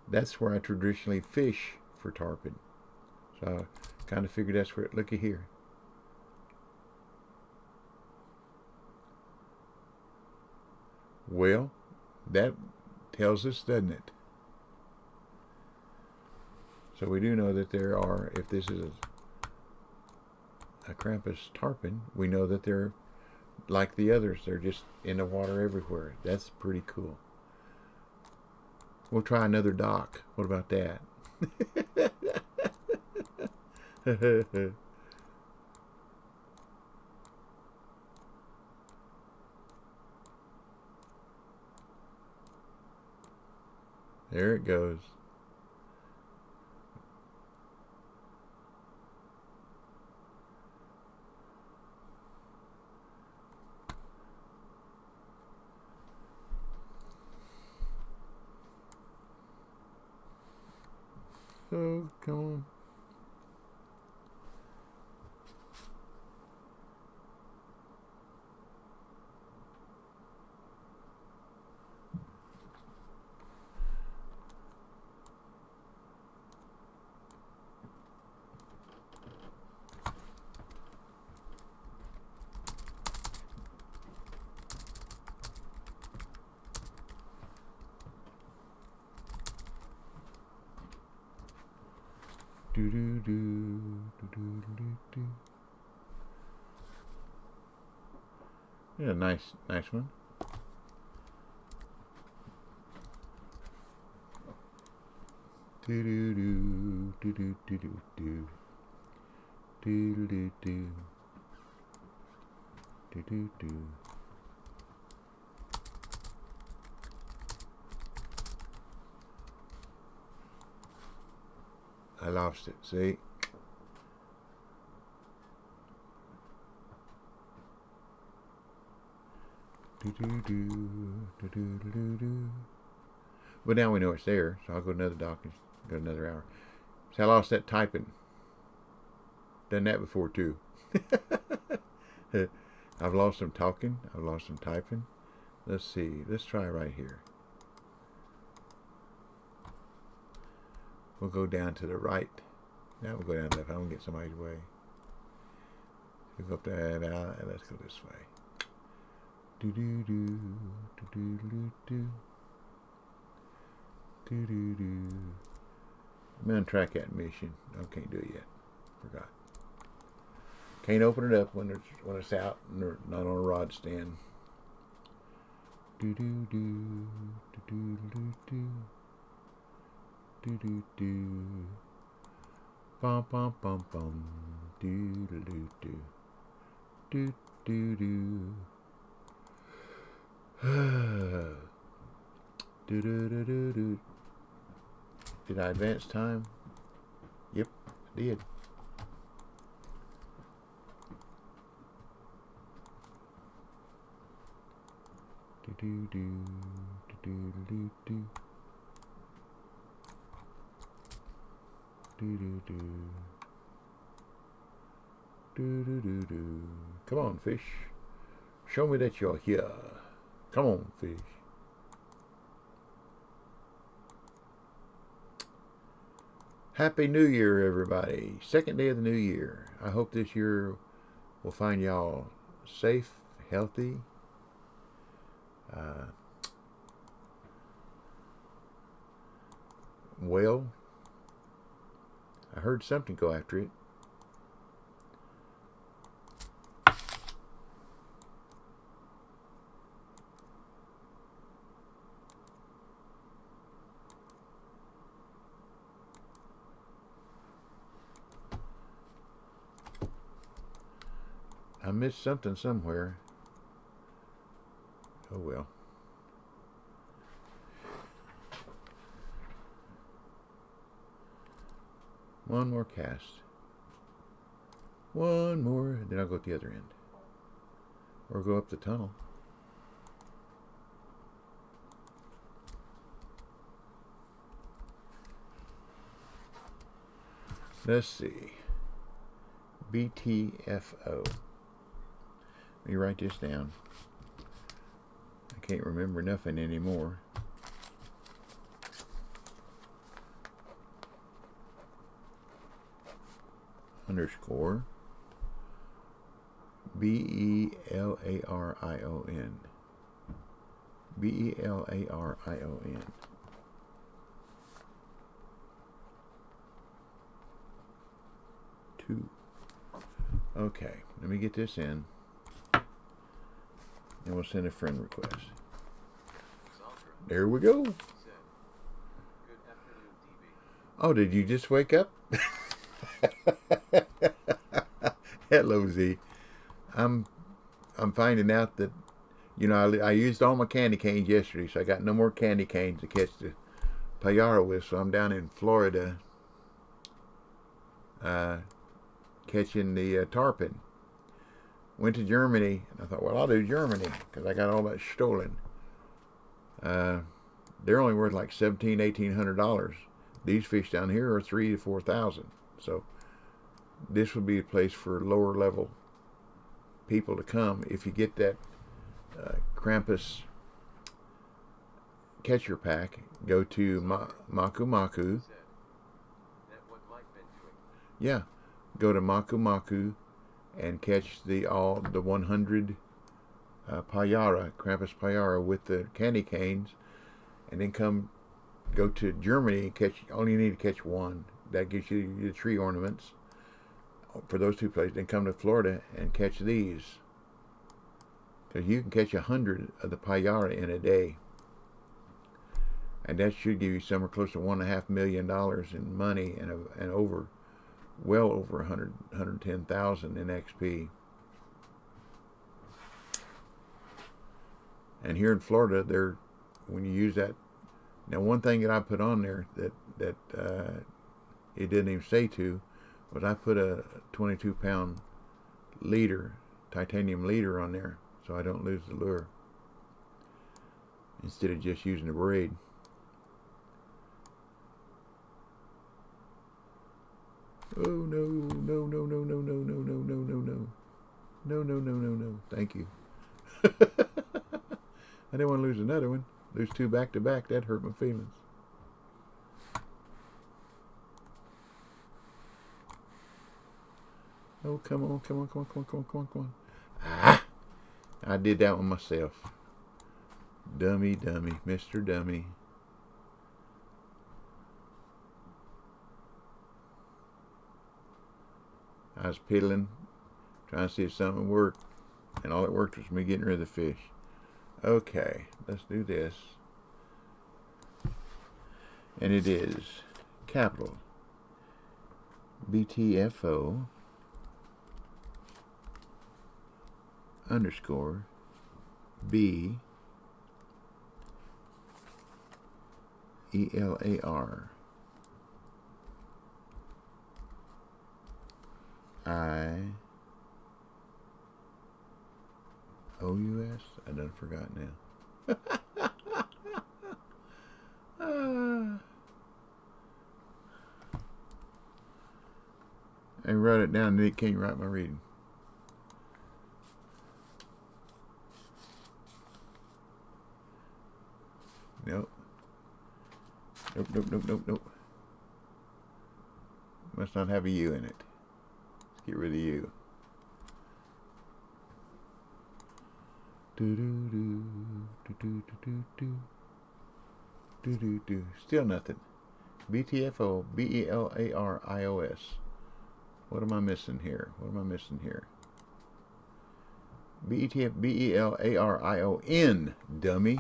that's where I traditionally fish for tarpon. So I kind of figured that's where, looky here. Well, that tells us, doesn't it? So we do know that there are, if this is a Krampus Tarpon, we know that they're like the others. They're just in the water everywhere. That's pretty cool. We'll try another dock. What about that? There it goes. Oh, come on. Do do do do do do do. Yeah, nice one. Do do do do do do do do do do do do do do. I lost it. See. Do do do do do do do. But now we know it's there, so I'll go to another dock and go another hour. So I lost that typing. Done that before too. I've lost some talking. I've lost some typing. Let's see. Let's try right here. We'll go down to the right. Now we'll go down to the left. I don't get somebody's way. We'll go up that out, and let's go this way. Do do do do do do do do do do. I'm gonna track that mission. I can't do it yet. Forgot. Can't open it up when it's out and they're not on a rod stand. Do do do do do do do do do do. Bum bum bum bum. Do do do do do do do. Do do do do do. Did I advance time? Yep, I did. Do do do do do do do do do do do do do. Come on, fish. Show me that you're here. Come on, fish. Happy New Year, everybody. Second day of the new year. I hope this year will find y'all safe, healthy, well. I heard something go after it. I missed something somewhere. Oh well. One more cast. One more, then I'll go at the other end. Or go up the tunnel. Let's see. BTFO. Let me write this down. I can't remember nothing anymore. Underscore BELARION. BELARION. Two. Okay, let me get this in. And we'll send a friend request. There we go. Oh, did you just wake up? Hello, Z. I'm finding out that, you know, I used all my candy canes yesterday, so I got no more candy canes to catch the PAYARA with. So I'm down in Florida catching the tarpon. Went to Germany, and I thought, well, I'll do Germany because I got all that stolen. They're only worth like $1,700–1,800. These fish down here are $3,000 to $4,000. So this would be a place for lower level people to come. If you get that Krampus catcher pack, go to MAKU. Yeah, go to MAKU and catch the 100 PAYARA, Krampus PAYARA with the candy canes, and then go to Germany and catch. Only you need to catch one. that gives you your tree ornaments for those two places. Then come to Florida and catch these, because you can catch 100 of the PAYARA in a day, and that should give you somewhere close to $1.5 million in money and over, well over 110,000 in XP. And here in Florida, when you use that, now one thing that I put on there that it didn't even say to, was I put a 22-pound leader, titanium leader on there, so I don't lose the lure, instead of just using the braid. Oh no, no, no, no, no, no, no, no, no, no, no. No, no, no, no, no. Thank you. I didn't want to lose another one. Lose two back to back. That hurt my feelings. Oh, come on, come on, come on, come on, come on, come on, come on. Ah! I did that one myself. Dummy, dummy, Mr. Dummy. I was piddling, trying to see if something worked, and all it worked was me getting rid of the fish. Okay, let's do this. And it is capital BTFO underscore B ELAR IOUS. I done forgot now. I wrote it down and it can't write my reading. Nope. Nope, nope, nope, nope, nope. Must not have a U in it. Let's get rid of the U. Do do do do do do do do do do. Still nothing. BTFO BELARIOS. What am I missing here? What am I missing here? BETF BELARION. Dummy.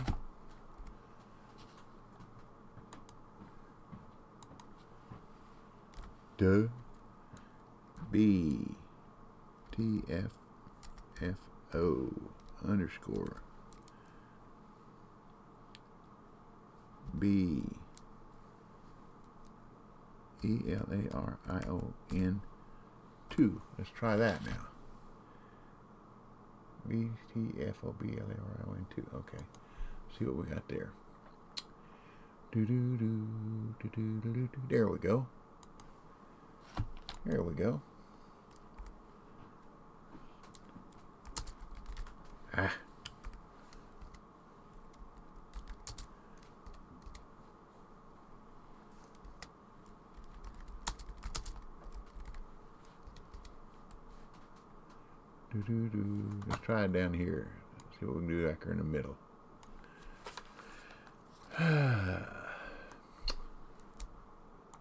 Duh. BTFFO underscore BELARION 2. Let's try that now. BTFOBLARION 2. Okay. See what we got there. Do do do do do do do. There we go. There we go. Ah. Do do do. Let's try it down here. See what we can do back here in the middle. I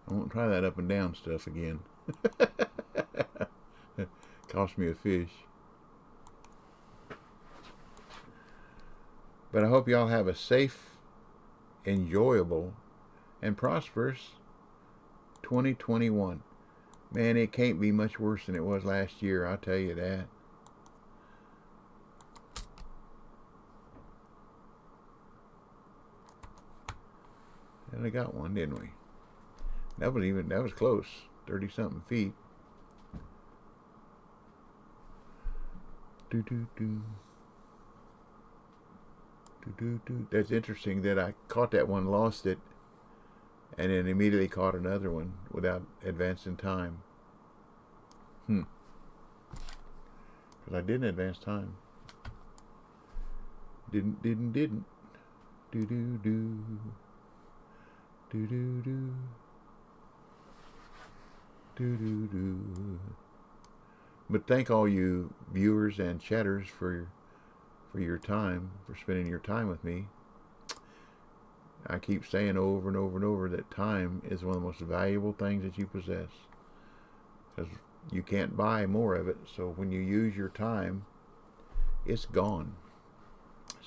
won't try that up and down stuff again. Cost me a fish. But I hope y'all have a safe, enjoyable, and prosperous 2021. Man, it can't be much worse than it was last year, I'll tell you that. And I got one, didn't we? That was close. 30-something feet. Do do do. Do do do. That's interesting that I caught that one, lost it, and then immediately caught another one without advancing time. Because I didn't advance time. Didn't. Do do do. Do do do. Do do do. But thank all you viewers and chatters for your time, for spending your time with me. I keep saying over and over and over that time is one of the most valuable things that you possess, because you can't buy more of it. So when you use your time, it's gone.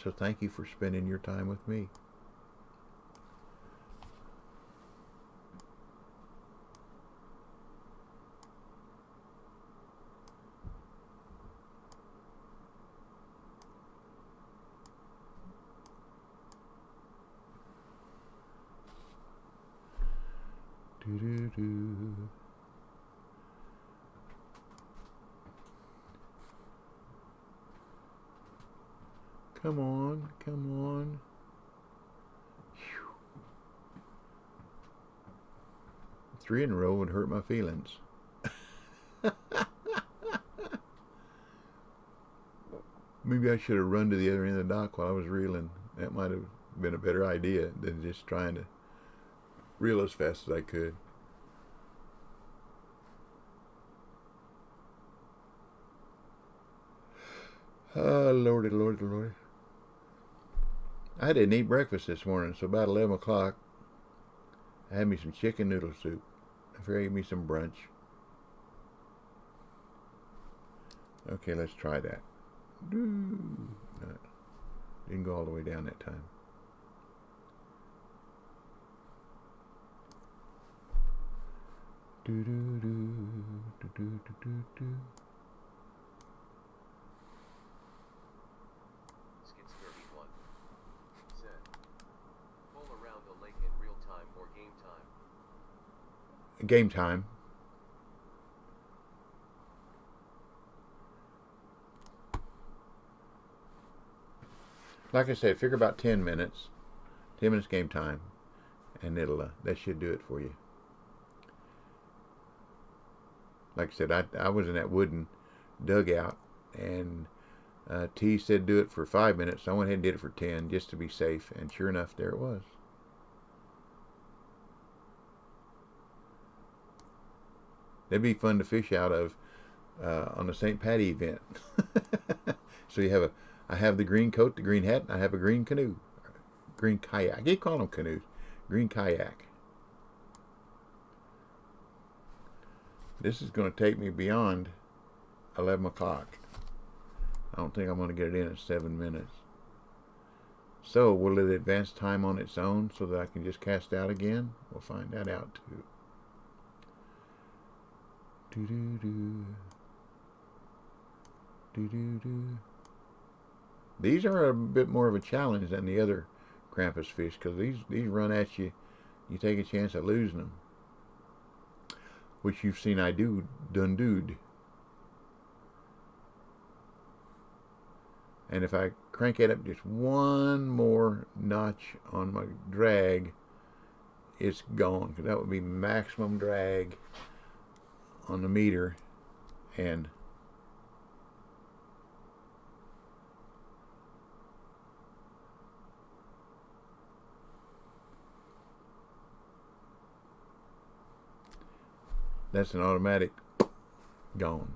So thank you for spending your time with me. Do-do-do. Come on, come on. Whew. 3 in a row would hurt my feelings. Maybe I should have run to the other end of the dock while I was reeling. That might have been a better idea than just trying to reel as fast as I could. Oh, Lordy, Lordy, Lordy. I didn't eat breakfast this morning, so about 11 o'clock, I had me some chicken noodle soup. I figured I'd give me some brunch. Okay, let's try that. Didn't go all the way down that time. Do do do do do do do do. Skits 31 said, "Pull around the lake in real time or game time." Game time. Like I said, figure about 10 minutes. 10 minutes game time, and it'll that should do it for you. Like I said, I was in that wooden dugout, and T said do it for 5 minutes. So I went ahead and did it for 10 just to be safe, and sure enough, there it was. That'd be fun to fish out of on the St. Patty event. So you have I have the green coat, the green hat, and I have a green canoe, green kayak. I keep calling them canoes. Green kayak. This is going to take me beyond 11 o'clock. I don't think I'm going to get it in at 7 minutes. So will it advance time on its own so that I can just cast out again? We'll find that out too. Do-do-do. Do-do-do. These are a bit more of a challenge than the other Krampus fish, because these run at you. You take a chance at losing them, which you've seen I done doed. And if I crank it up just one more notch on my drag, it's gone, because that would be maximum drag on the meter. And that's an automatic gone.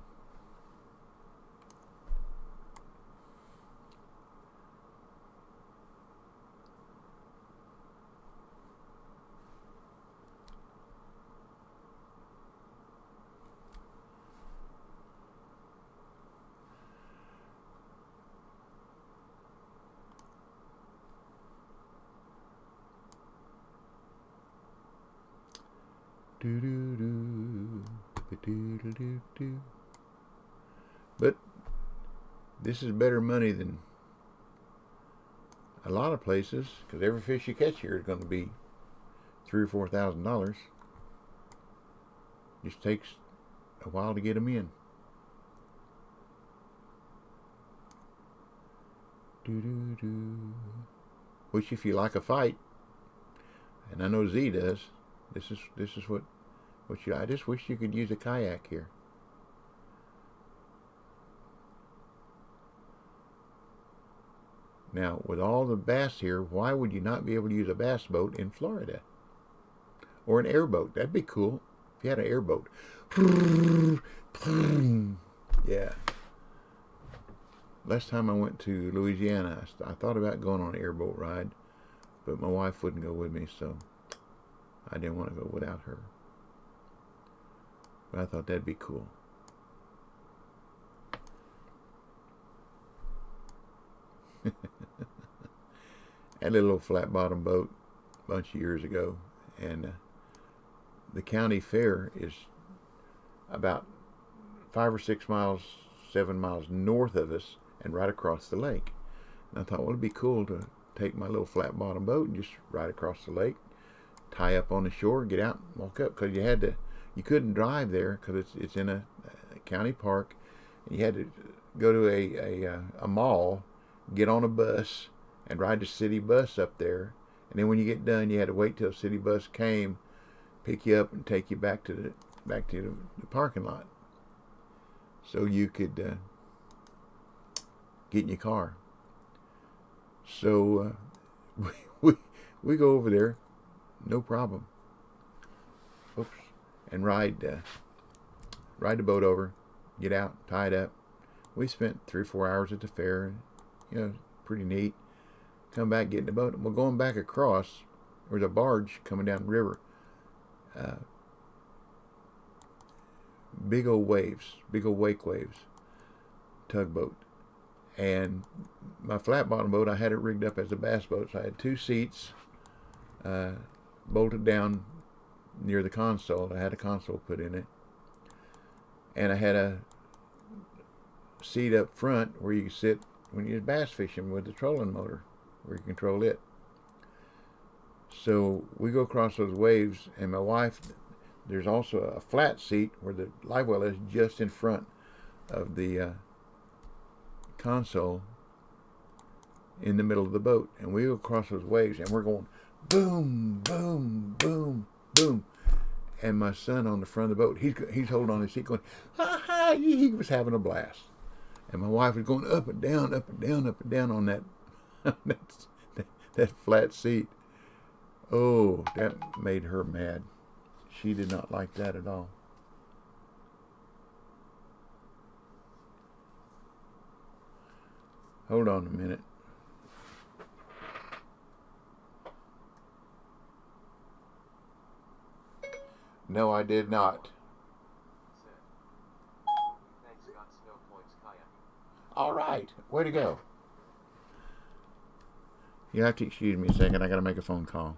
But this is better money than a lot of places, because every fish you catch here is going to be $3,000 or $4,000. Just takes a while to get them in. Which, if you like a fight, and I know Z does, this is what you. I just wish you could use a kayak here. Now, with all the bass here, why would you not be able to use a bass boat in Florida? Or an airboat? That'd be cool if you had an airboat. Yeah. Last time I went to Louisiana, I thought about going on an airboat ride, but my wife wouldn't go with me, so I didn't want to go without her. But I thought that'd be cool. I had a little flat bottom boat a bunch of years ago, and the county fair is about 5 or 6 miles, 7 miles north of us and right across the lake. And I thought, well, it'd be cool to take my little flat bottom boat and just ride across the lake, tie up on the shore, get out and walk up, because you couldn't drive there because it's in a county park. And you had to go to a mall, get on a bus, and ride the city bus up there. And then when you get done, you had to wait till the city bus came, pick you up, and take you back to the parking lot, so you could get in your car. So we go over there, no problem. Oops, and ride the boat over, get out, tie it up. We spent 3 or 4 hours at the fair. Pretty neat. Come back, get in the boat. We're going back across. There's a barge coming down the river. Big old waves, big old wake waves, tugboat. And my flat bottom boat, I had it rigged up as a bass boat, so I had 2 seats bolted down near the console. I had a console put in it, and I had a seat up front where you could sit when you're bass fishing with the trolling motor, where you control it. So we go across those waves, and my wife, there's also a flat seat where the live well is, just in front of the console in the middle of the boat. And we go across those waves, and we're going boom, boom, boom, boom. And my son on the front of the boat, he's holding on his seat going, ha ha, he was having a blast. And my wife was going up and down, up and down, up and down on that flat seat. Oh, that made her mad. She did not like that at all. Hold on a minute. No, I did not. All right, way to go. You have to excuse me a second. I got to make a phone call.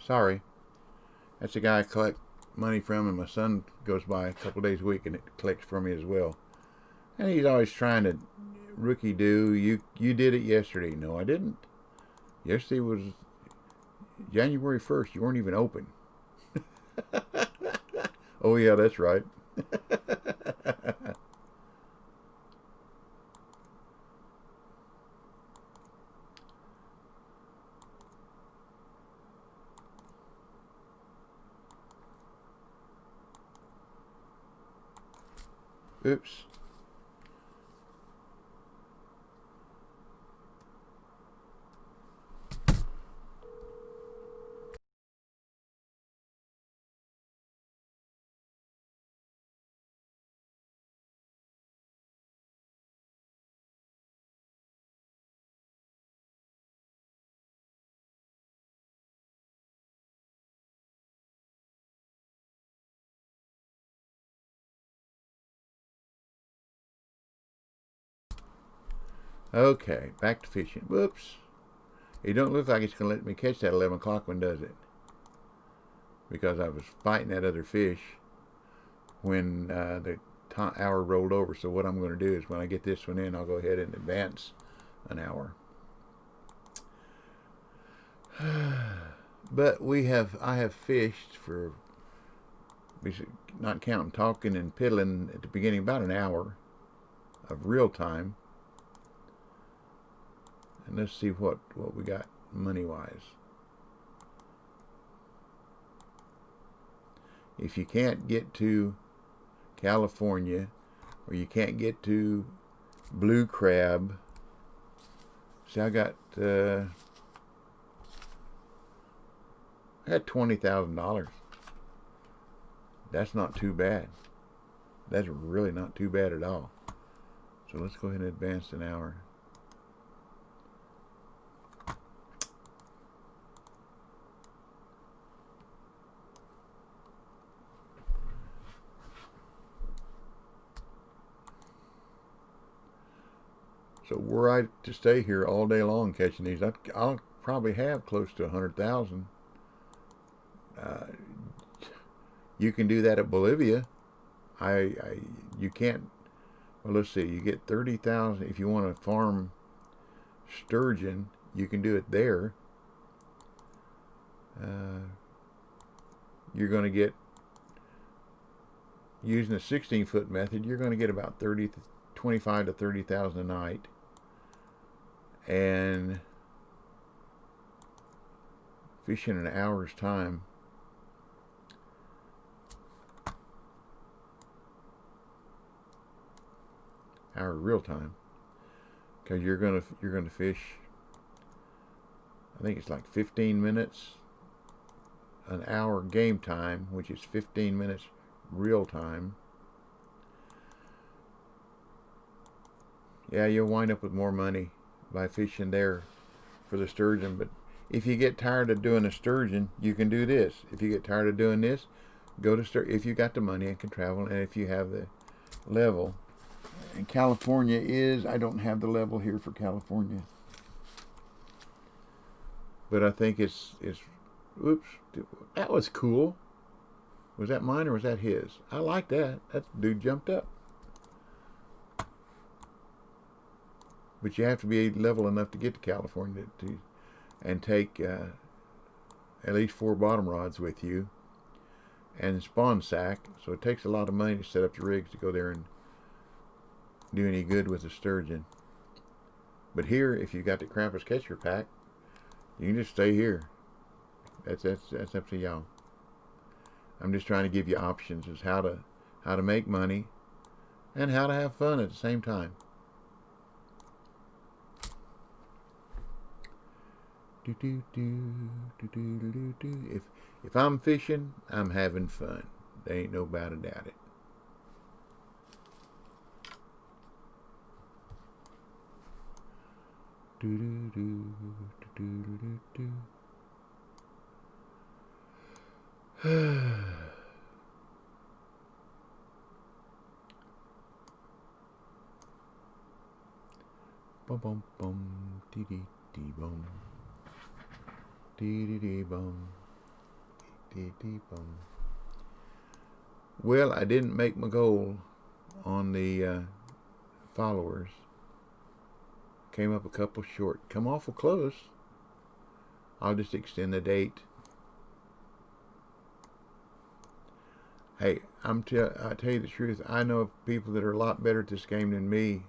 Sorry. That's the guy I collect money from, and my son goes by a couple days a week and it collects for me as well. And he's always trying to Rookie do. You did it yesterday. No, I didn't. Yesterday was January 1st. You weren't even open. Oh yeah, that's right. Oops. Okay, back to fishing. Whoops. It don't look like it's going to let me catch that 11 o'clock one, does it? Because I was fighting that other fish when the hour rolled over. So what I'm going to do is when I get this one in, I'll go ahead and advance an hour. But I have fished for, not counting talking and piddling at the beginning, about an hour of real time. And let's see what we got money-wise. If you can't get to California, or you can't get to blue crab, see, I got $20,000. That's not too bad. That's really not too bad at all. So let's go ahead and advance an hour. So were I to stay here all day long catching these, I'll probably have close to 100,000. You can do that at Bolivia. You can't. Well, let's see. You get 30,000 if you want to farm sturgeon. You can do it there. You're going to get, using a 16-foot method, you're going to get about 25 to 30,000 a night. And fishing in an hour's time, hour real time, because you're gonna fish, I think it's like 15 minutes an hour game time, which is 15 minutes real time. Yeah, you'll wind up with more money by fishing there for the sturgeon. But if you get tired of doing a sturgeon, you can do this. If you get tired of doing this, go to sturgeon if you got the money and can travel, and if you have the level. And California is, I don't have the level here for California, but I think it's oops, that was cool. Was that mine or was that his? I like that. That dude jumped up. But you have to be level enough to get to California and take at least 4 bottom rods with you and spawn sack. So it takes a lot of money to set up the rigs to go there and do any good with the sturgeon. But here, if you got the Krampus catcher pack, you can just stay here. That's up to y'all. I'm just trying to give you options as how to make money and how to have fun at the same time. If I'm fishing, I'm having fun. There ain't no doubt about it. Bum bum bum dee dee dee bum dee dee dee bum dee dee bum. Well, I didn't make my goal on the followers. Came up a couple short. Come awful close. I'll just extend the date. Hey, I tell you the truth. I know people that are a lot better at this game than me,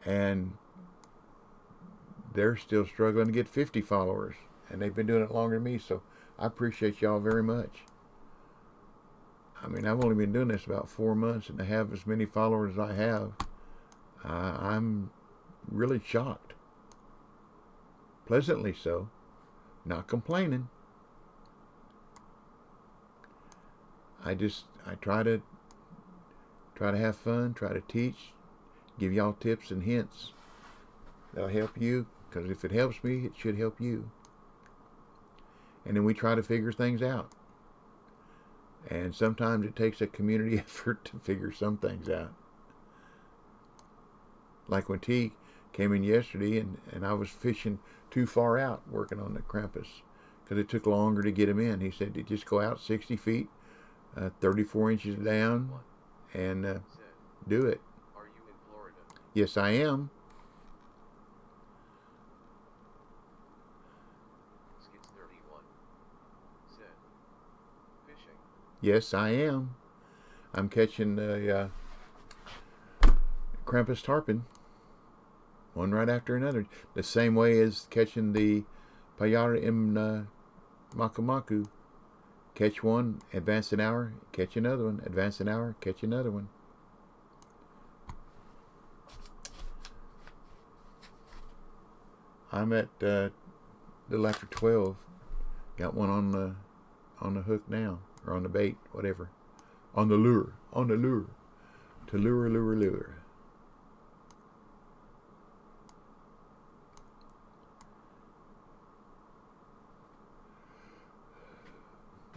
and they're still struggling to get 50 followers, and they've been doing it longer than me. So I appreciate y'all very much. I mean, I've only been doing this about 4 months, and to have as many followers as I have, I'm really shocked. Pleasantly so. Not complaining. I try to have fun, try to teach, give y'all tips and hints that'll help you, because if it helps me, it should help you. And then we try to figure things out. And sometimes it takes a community effort to figure some things out. Like when T came in yesterday, and I was fishing too far out working on the Krampus, because it took longer to get him in. He said to just go out 60 feet, 34 inches down, and do it. Are you in Florida? Yes, I am. Skids 31 said, fishing. Yes, I am. I'm catching Krampus Tarpon, one right after another. The same way as catching the PAYARA in MAKU. Catch one, advance an hour, catch another one, advance an hour, catch another one. I'm at little after 12. Got one on the hook now, or on the bait, whatever. On the lure. To lure.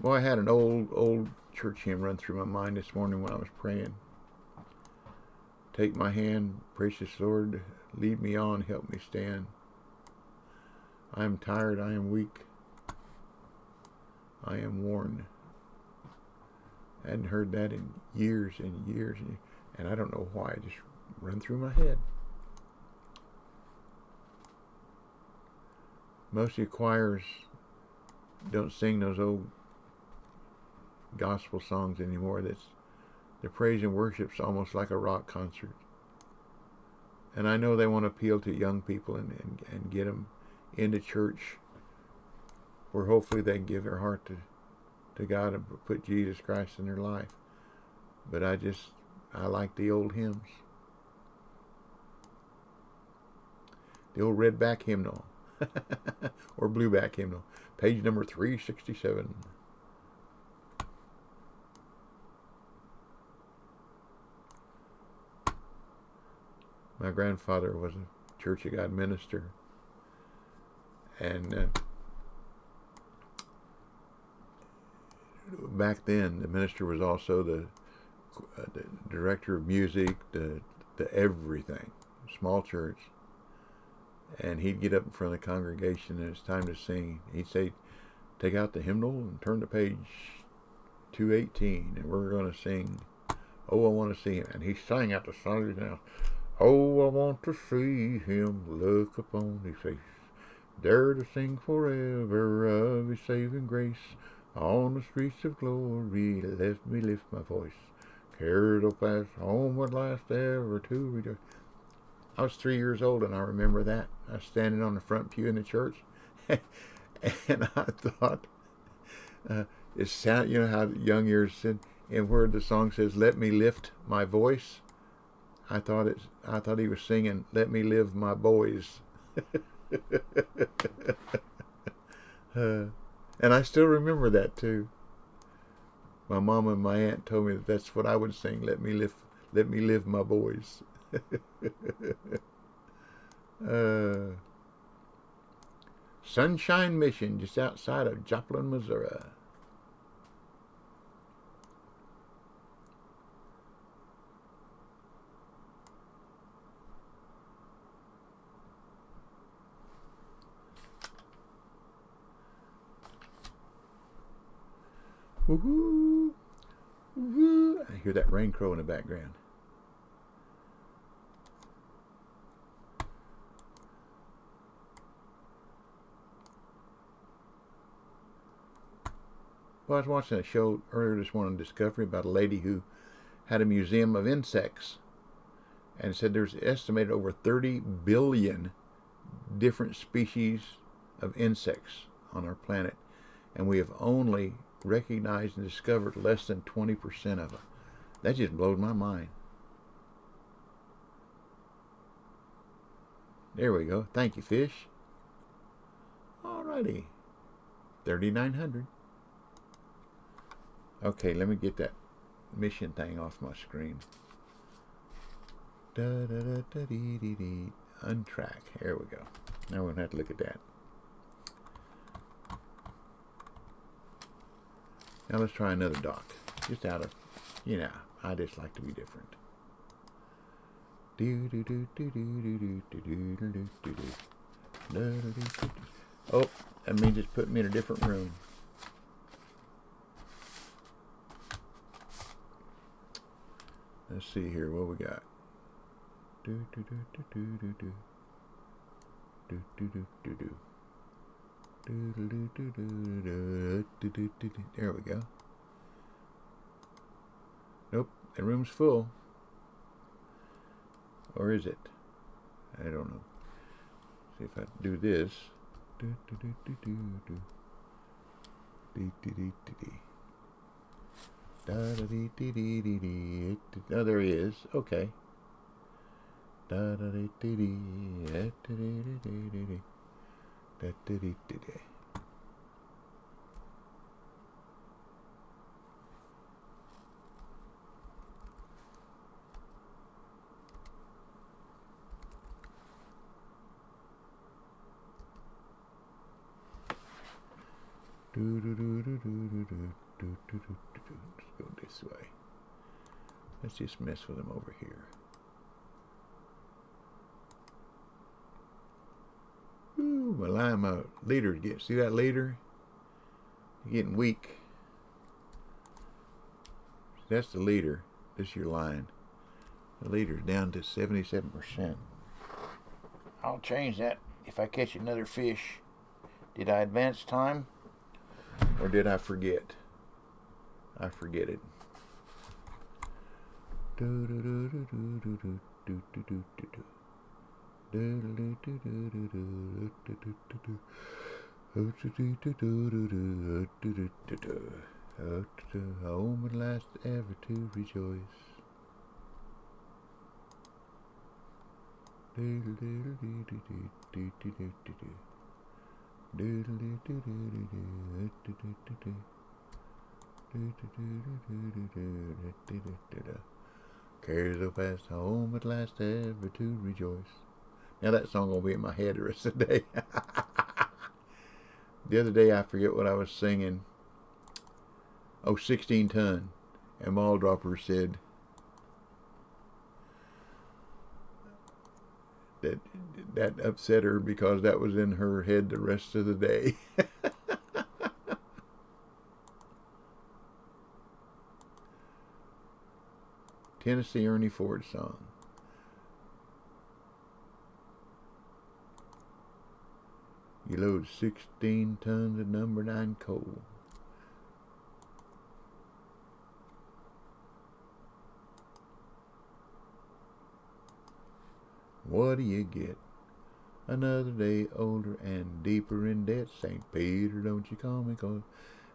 Well, I had an old church hymn run through my mind this morning when I was praying. Take my hand, precious Lord, lead me on, help me stand. I am tired, I am weak, I am worn. I hadn't heard that in years and years, and I don't know why. It just run through my head. Most of the choirs don't sing those old gospel songs anymore. The praise and worship's almost like a rock concert. And I know they want to appeal to young people and get them into church, where hopefully they can give their heart to God and put Jesus Christ in their life. But I like the old hymns. The old redback hymnal. Or blueback hymnal. Page number 367. My grandfather was a Church of God minister, and back then the minister was also the director of music, the everything, small church. And he'd get up in front of the congregation, and it's time to sing. He'd say, take out the hymnal and turn to page 218, and we're going to sing, Oh, I Want to See Him. And he sang out the song now. Oh, I want to see him look upon his face, dare to sing forever of his saving grace. On the streets of glory, let me lift my voice. Cares will pass, home would last ever to rejoice. I was 3 years old, and I remember that. I was standing on the front pew in the church, and I thought, it sound, you know how young ears said, and where the song says, "Let me lift my voice." I thought he was singing, "Let me live my boys." And I still remember that too. My mom and my aunt told me that that's what I would sing. Let me live my boys. Sunshine Mission, just outside of Joplin, Missouri. Woohoo! Woohoo! I hear that rain crow in the background. Well, I was watching a show earlier this morning on Discovery about a lady who had a museum of insects, and it said there's estimated over 30 billion different species of insects on our planet, and we have only recognized and discovered less than 20% of them. That just blows my mind. There we go. Thank you, fish. Alrighty. 3,900. Okay, let me get that mission thing off my screen. Untrack. Here we go. Now we're going to have to look at that. Now let's try another dock. Just out of, you know, I just like to be different. Oh, that means it's putting me in a different room. Let's see here what we got. There we go. Nope, the room's full. Or is it? I don't know. See if I do this. Oh, there he is. Okay. Let's go this way. Let's just mess with them over here. Ooh, my leader see that leader? Getting weak. That's the leader. This is your line. The leader's down to 77%. I'll change that if I catch another fish. Did I advance time? Or did I forget? I forget it. Home at last ever to rejoice. Cares so fast, home at last ever to rejoice. Now that song will be in my head the rest of the day. The other day I forget what I was singing. Oh, 16 ton. And Mall Dropper said that upset her because that was in her head the rest of the day. Tennessee Ernie Ford song. You load 16 tons of number 9 coal. What do you get? Another day older and deeper in debt. St. Peter, don't you call me, 'cause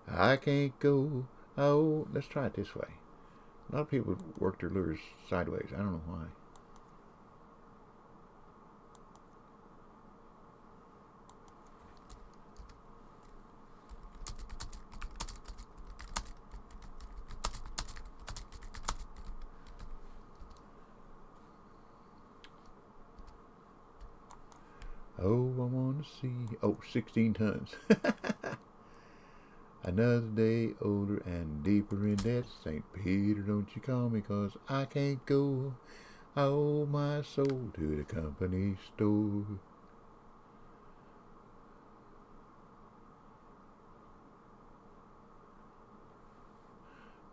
I can't go. Oh, let's try it this way. A lot of people work their lures sideways. I don't know why. Oh, I want to see. Oh, 16 tons. Another day older and deeper in debt. St. Peter, don't you call me, 'cause I can't go. I owe my soul to the company store.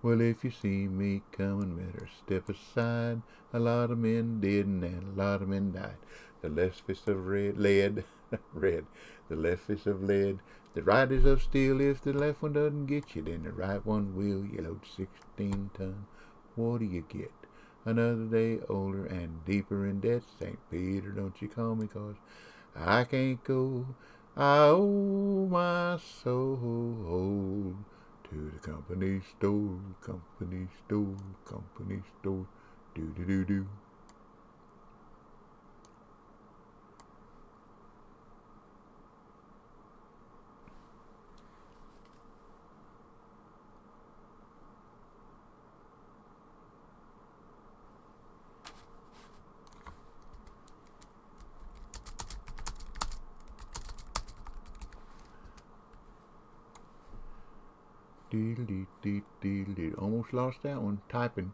Well, if you see me coming, better step aside. A lot of men didn't, and a lot of men died. The less fist of lead Red. The left is of lead. The right is of steel. If the left one doesn't get you, then the right one will. You load 16 ton. What do you get? Another day older and deeper in debt. St. Peter, don't you call me, 'cause I can't go. I owe my soul to the company store, company store, company store. Do do do do. Almost lost that one. Typing.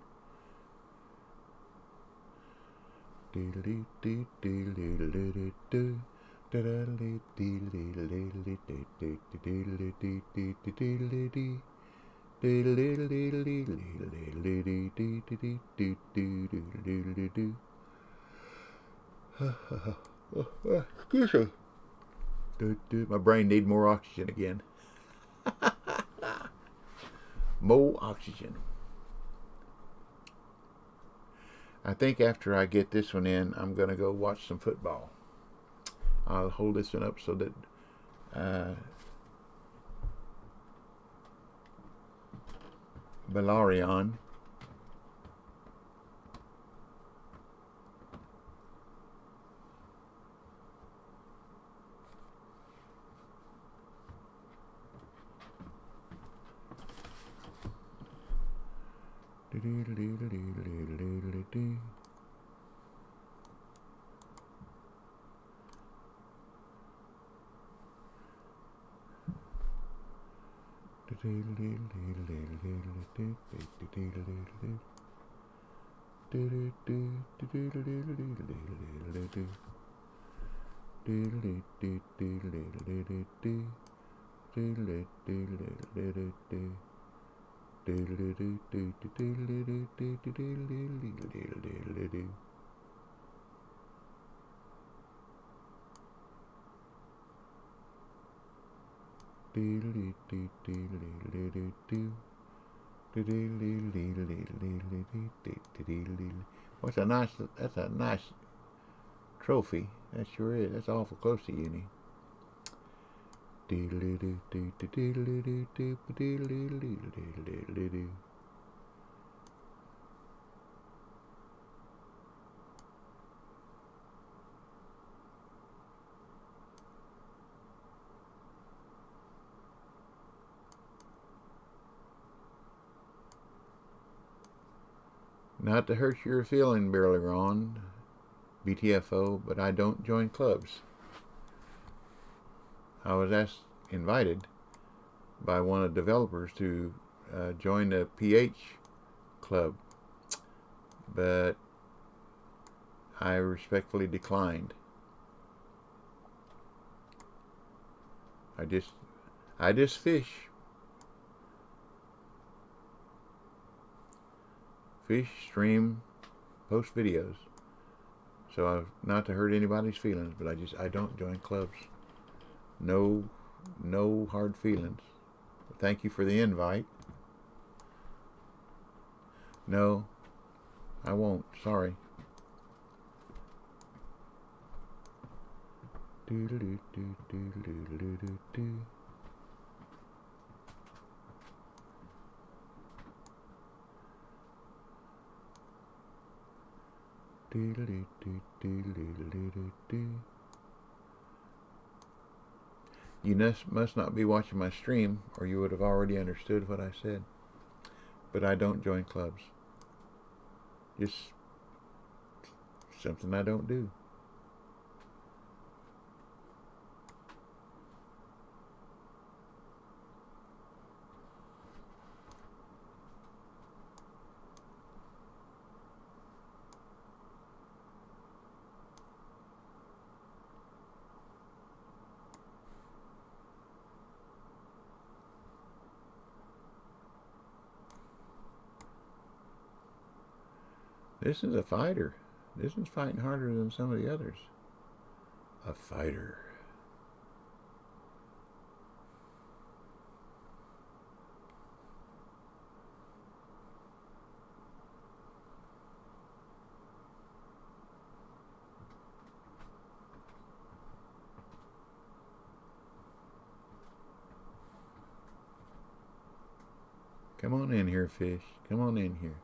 Excuse me. My brain needs more oxygen again. More oxygen. I think after I get this one in, I'm going to go watch some football. I'll hold this one up so that Balarion What's a nice? That's a nice trophy. That sure is. That's awful close to uni. Not to hurt your feeling, Barreleron, BTFO, but I don't join clubs. I was invited by one of the developers to join the PH club, but I respectfully declined. I just fish. Fish, stream, post videos. So not to hurt anybody's feelings, but I don't join clubs. No hard feelings. Thank you for the invite. No, I won't. Sorry. You must not be watching my stream, or you would have already understood what I said. But I don't join clubs. Just something I don't do. This is a fighter. This one's fighting harder than some of the others. A fighter. Come on in here, fish. Come on in here.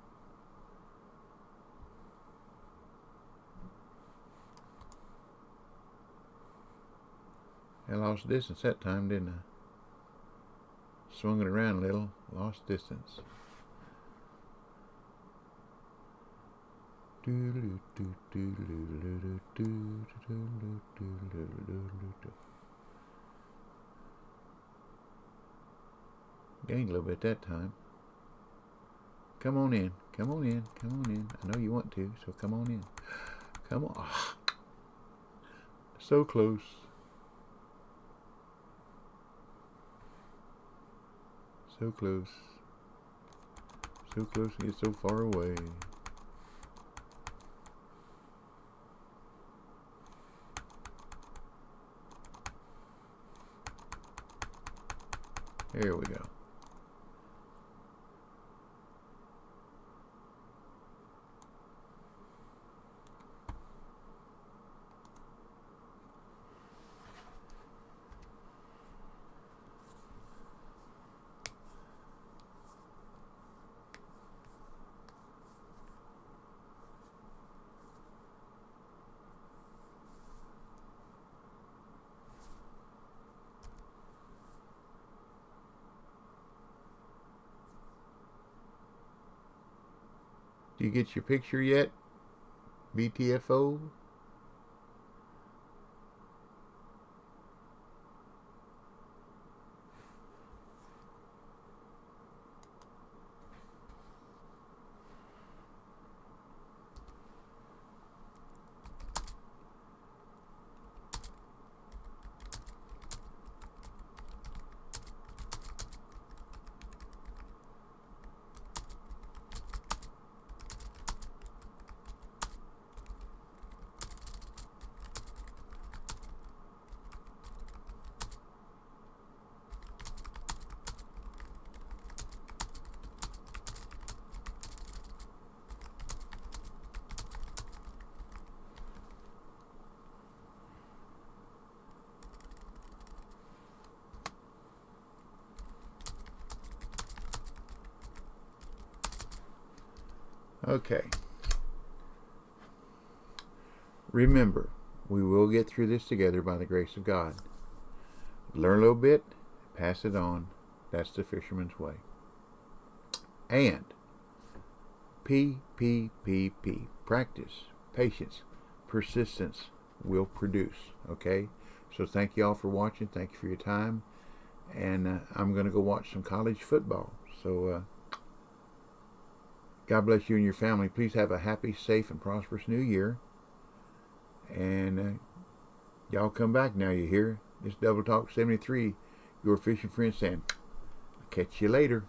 I lost distance that time, didn't I? Swung it around a little. Lost distance. Gained a little bit that time. Come on in. Come on in. Come on in. I know you want to, so come on in. Come on. Oh, so close. So close. So close and yet so far away. Here we go. Do you get your picture yet? BTFO? Okay. Remember, we will get through this together by the grace of God. Learn a little bit, pass it on. That's the fisherman's way. And P. Practice, patience, persistence will produce. Okay? So thank you all for watching. Thank you for your time. And I'm going to go watch some college football. So God bless you and your family. Please have a happy, safe, and prosperous new year. And y'all come back now, you hear? This Double Talk 73, your fishing friend saying, I'll catch you later.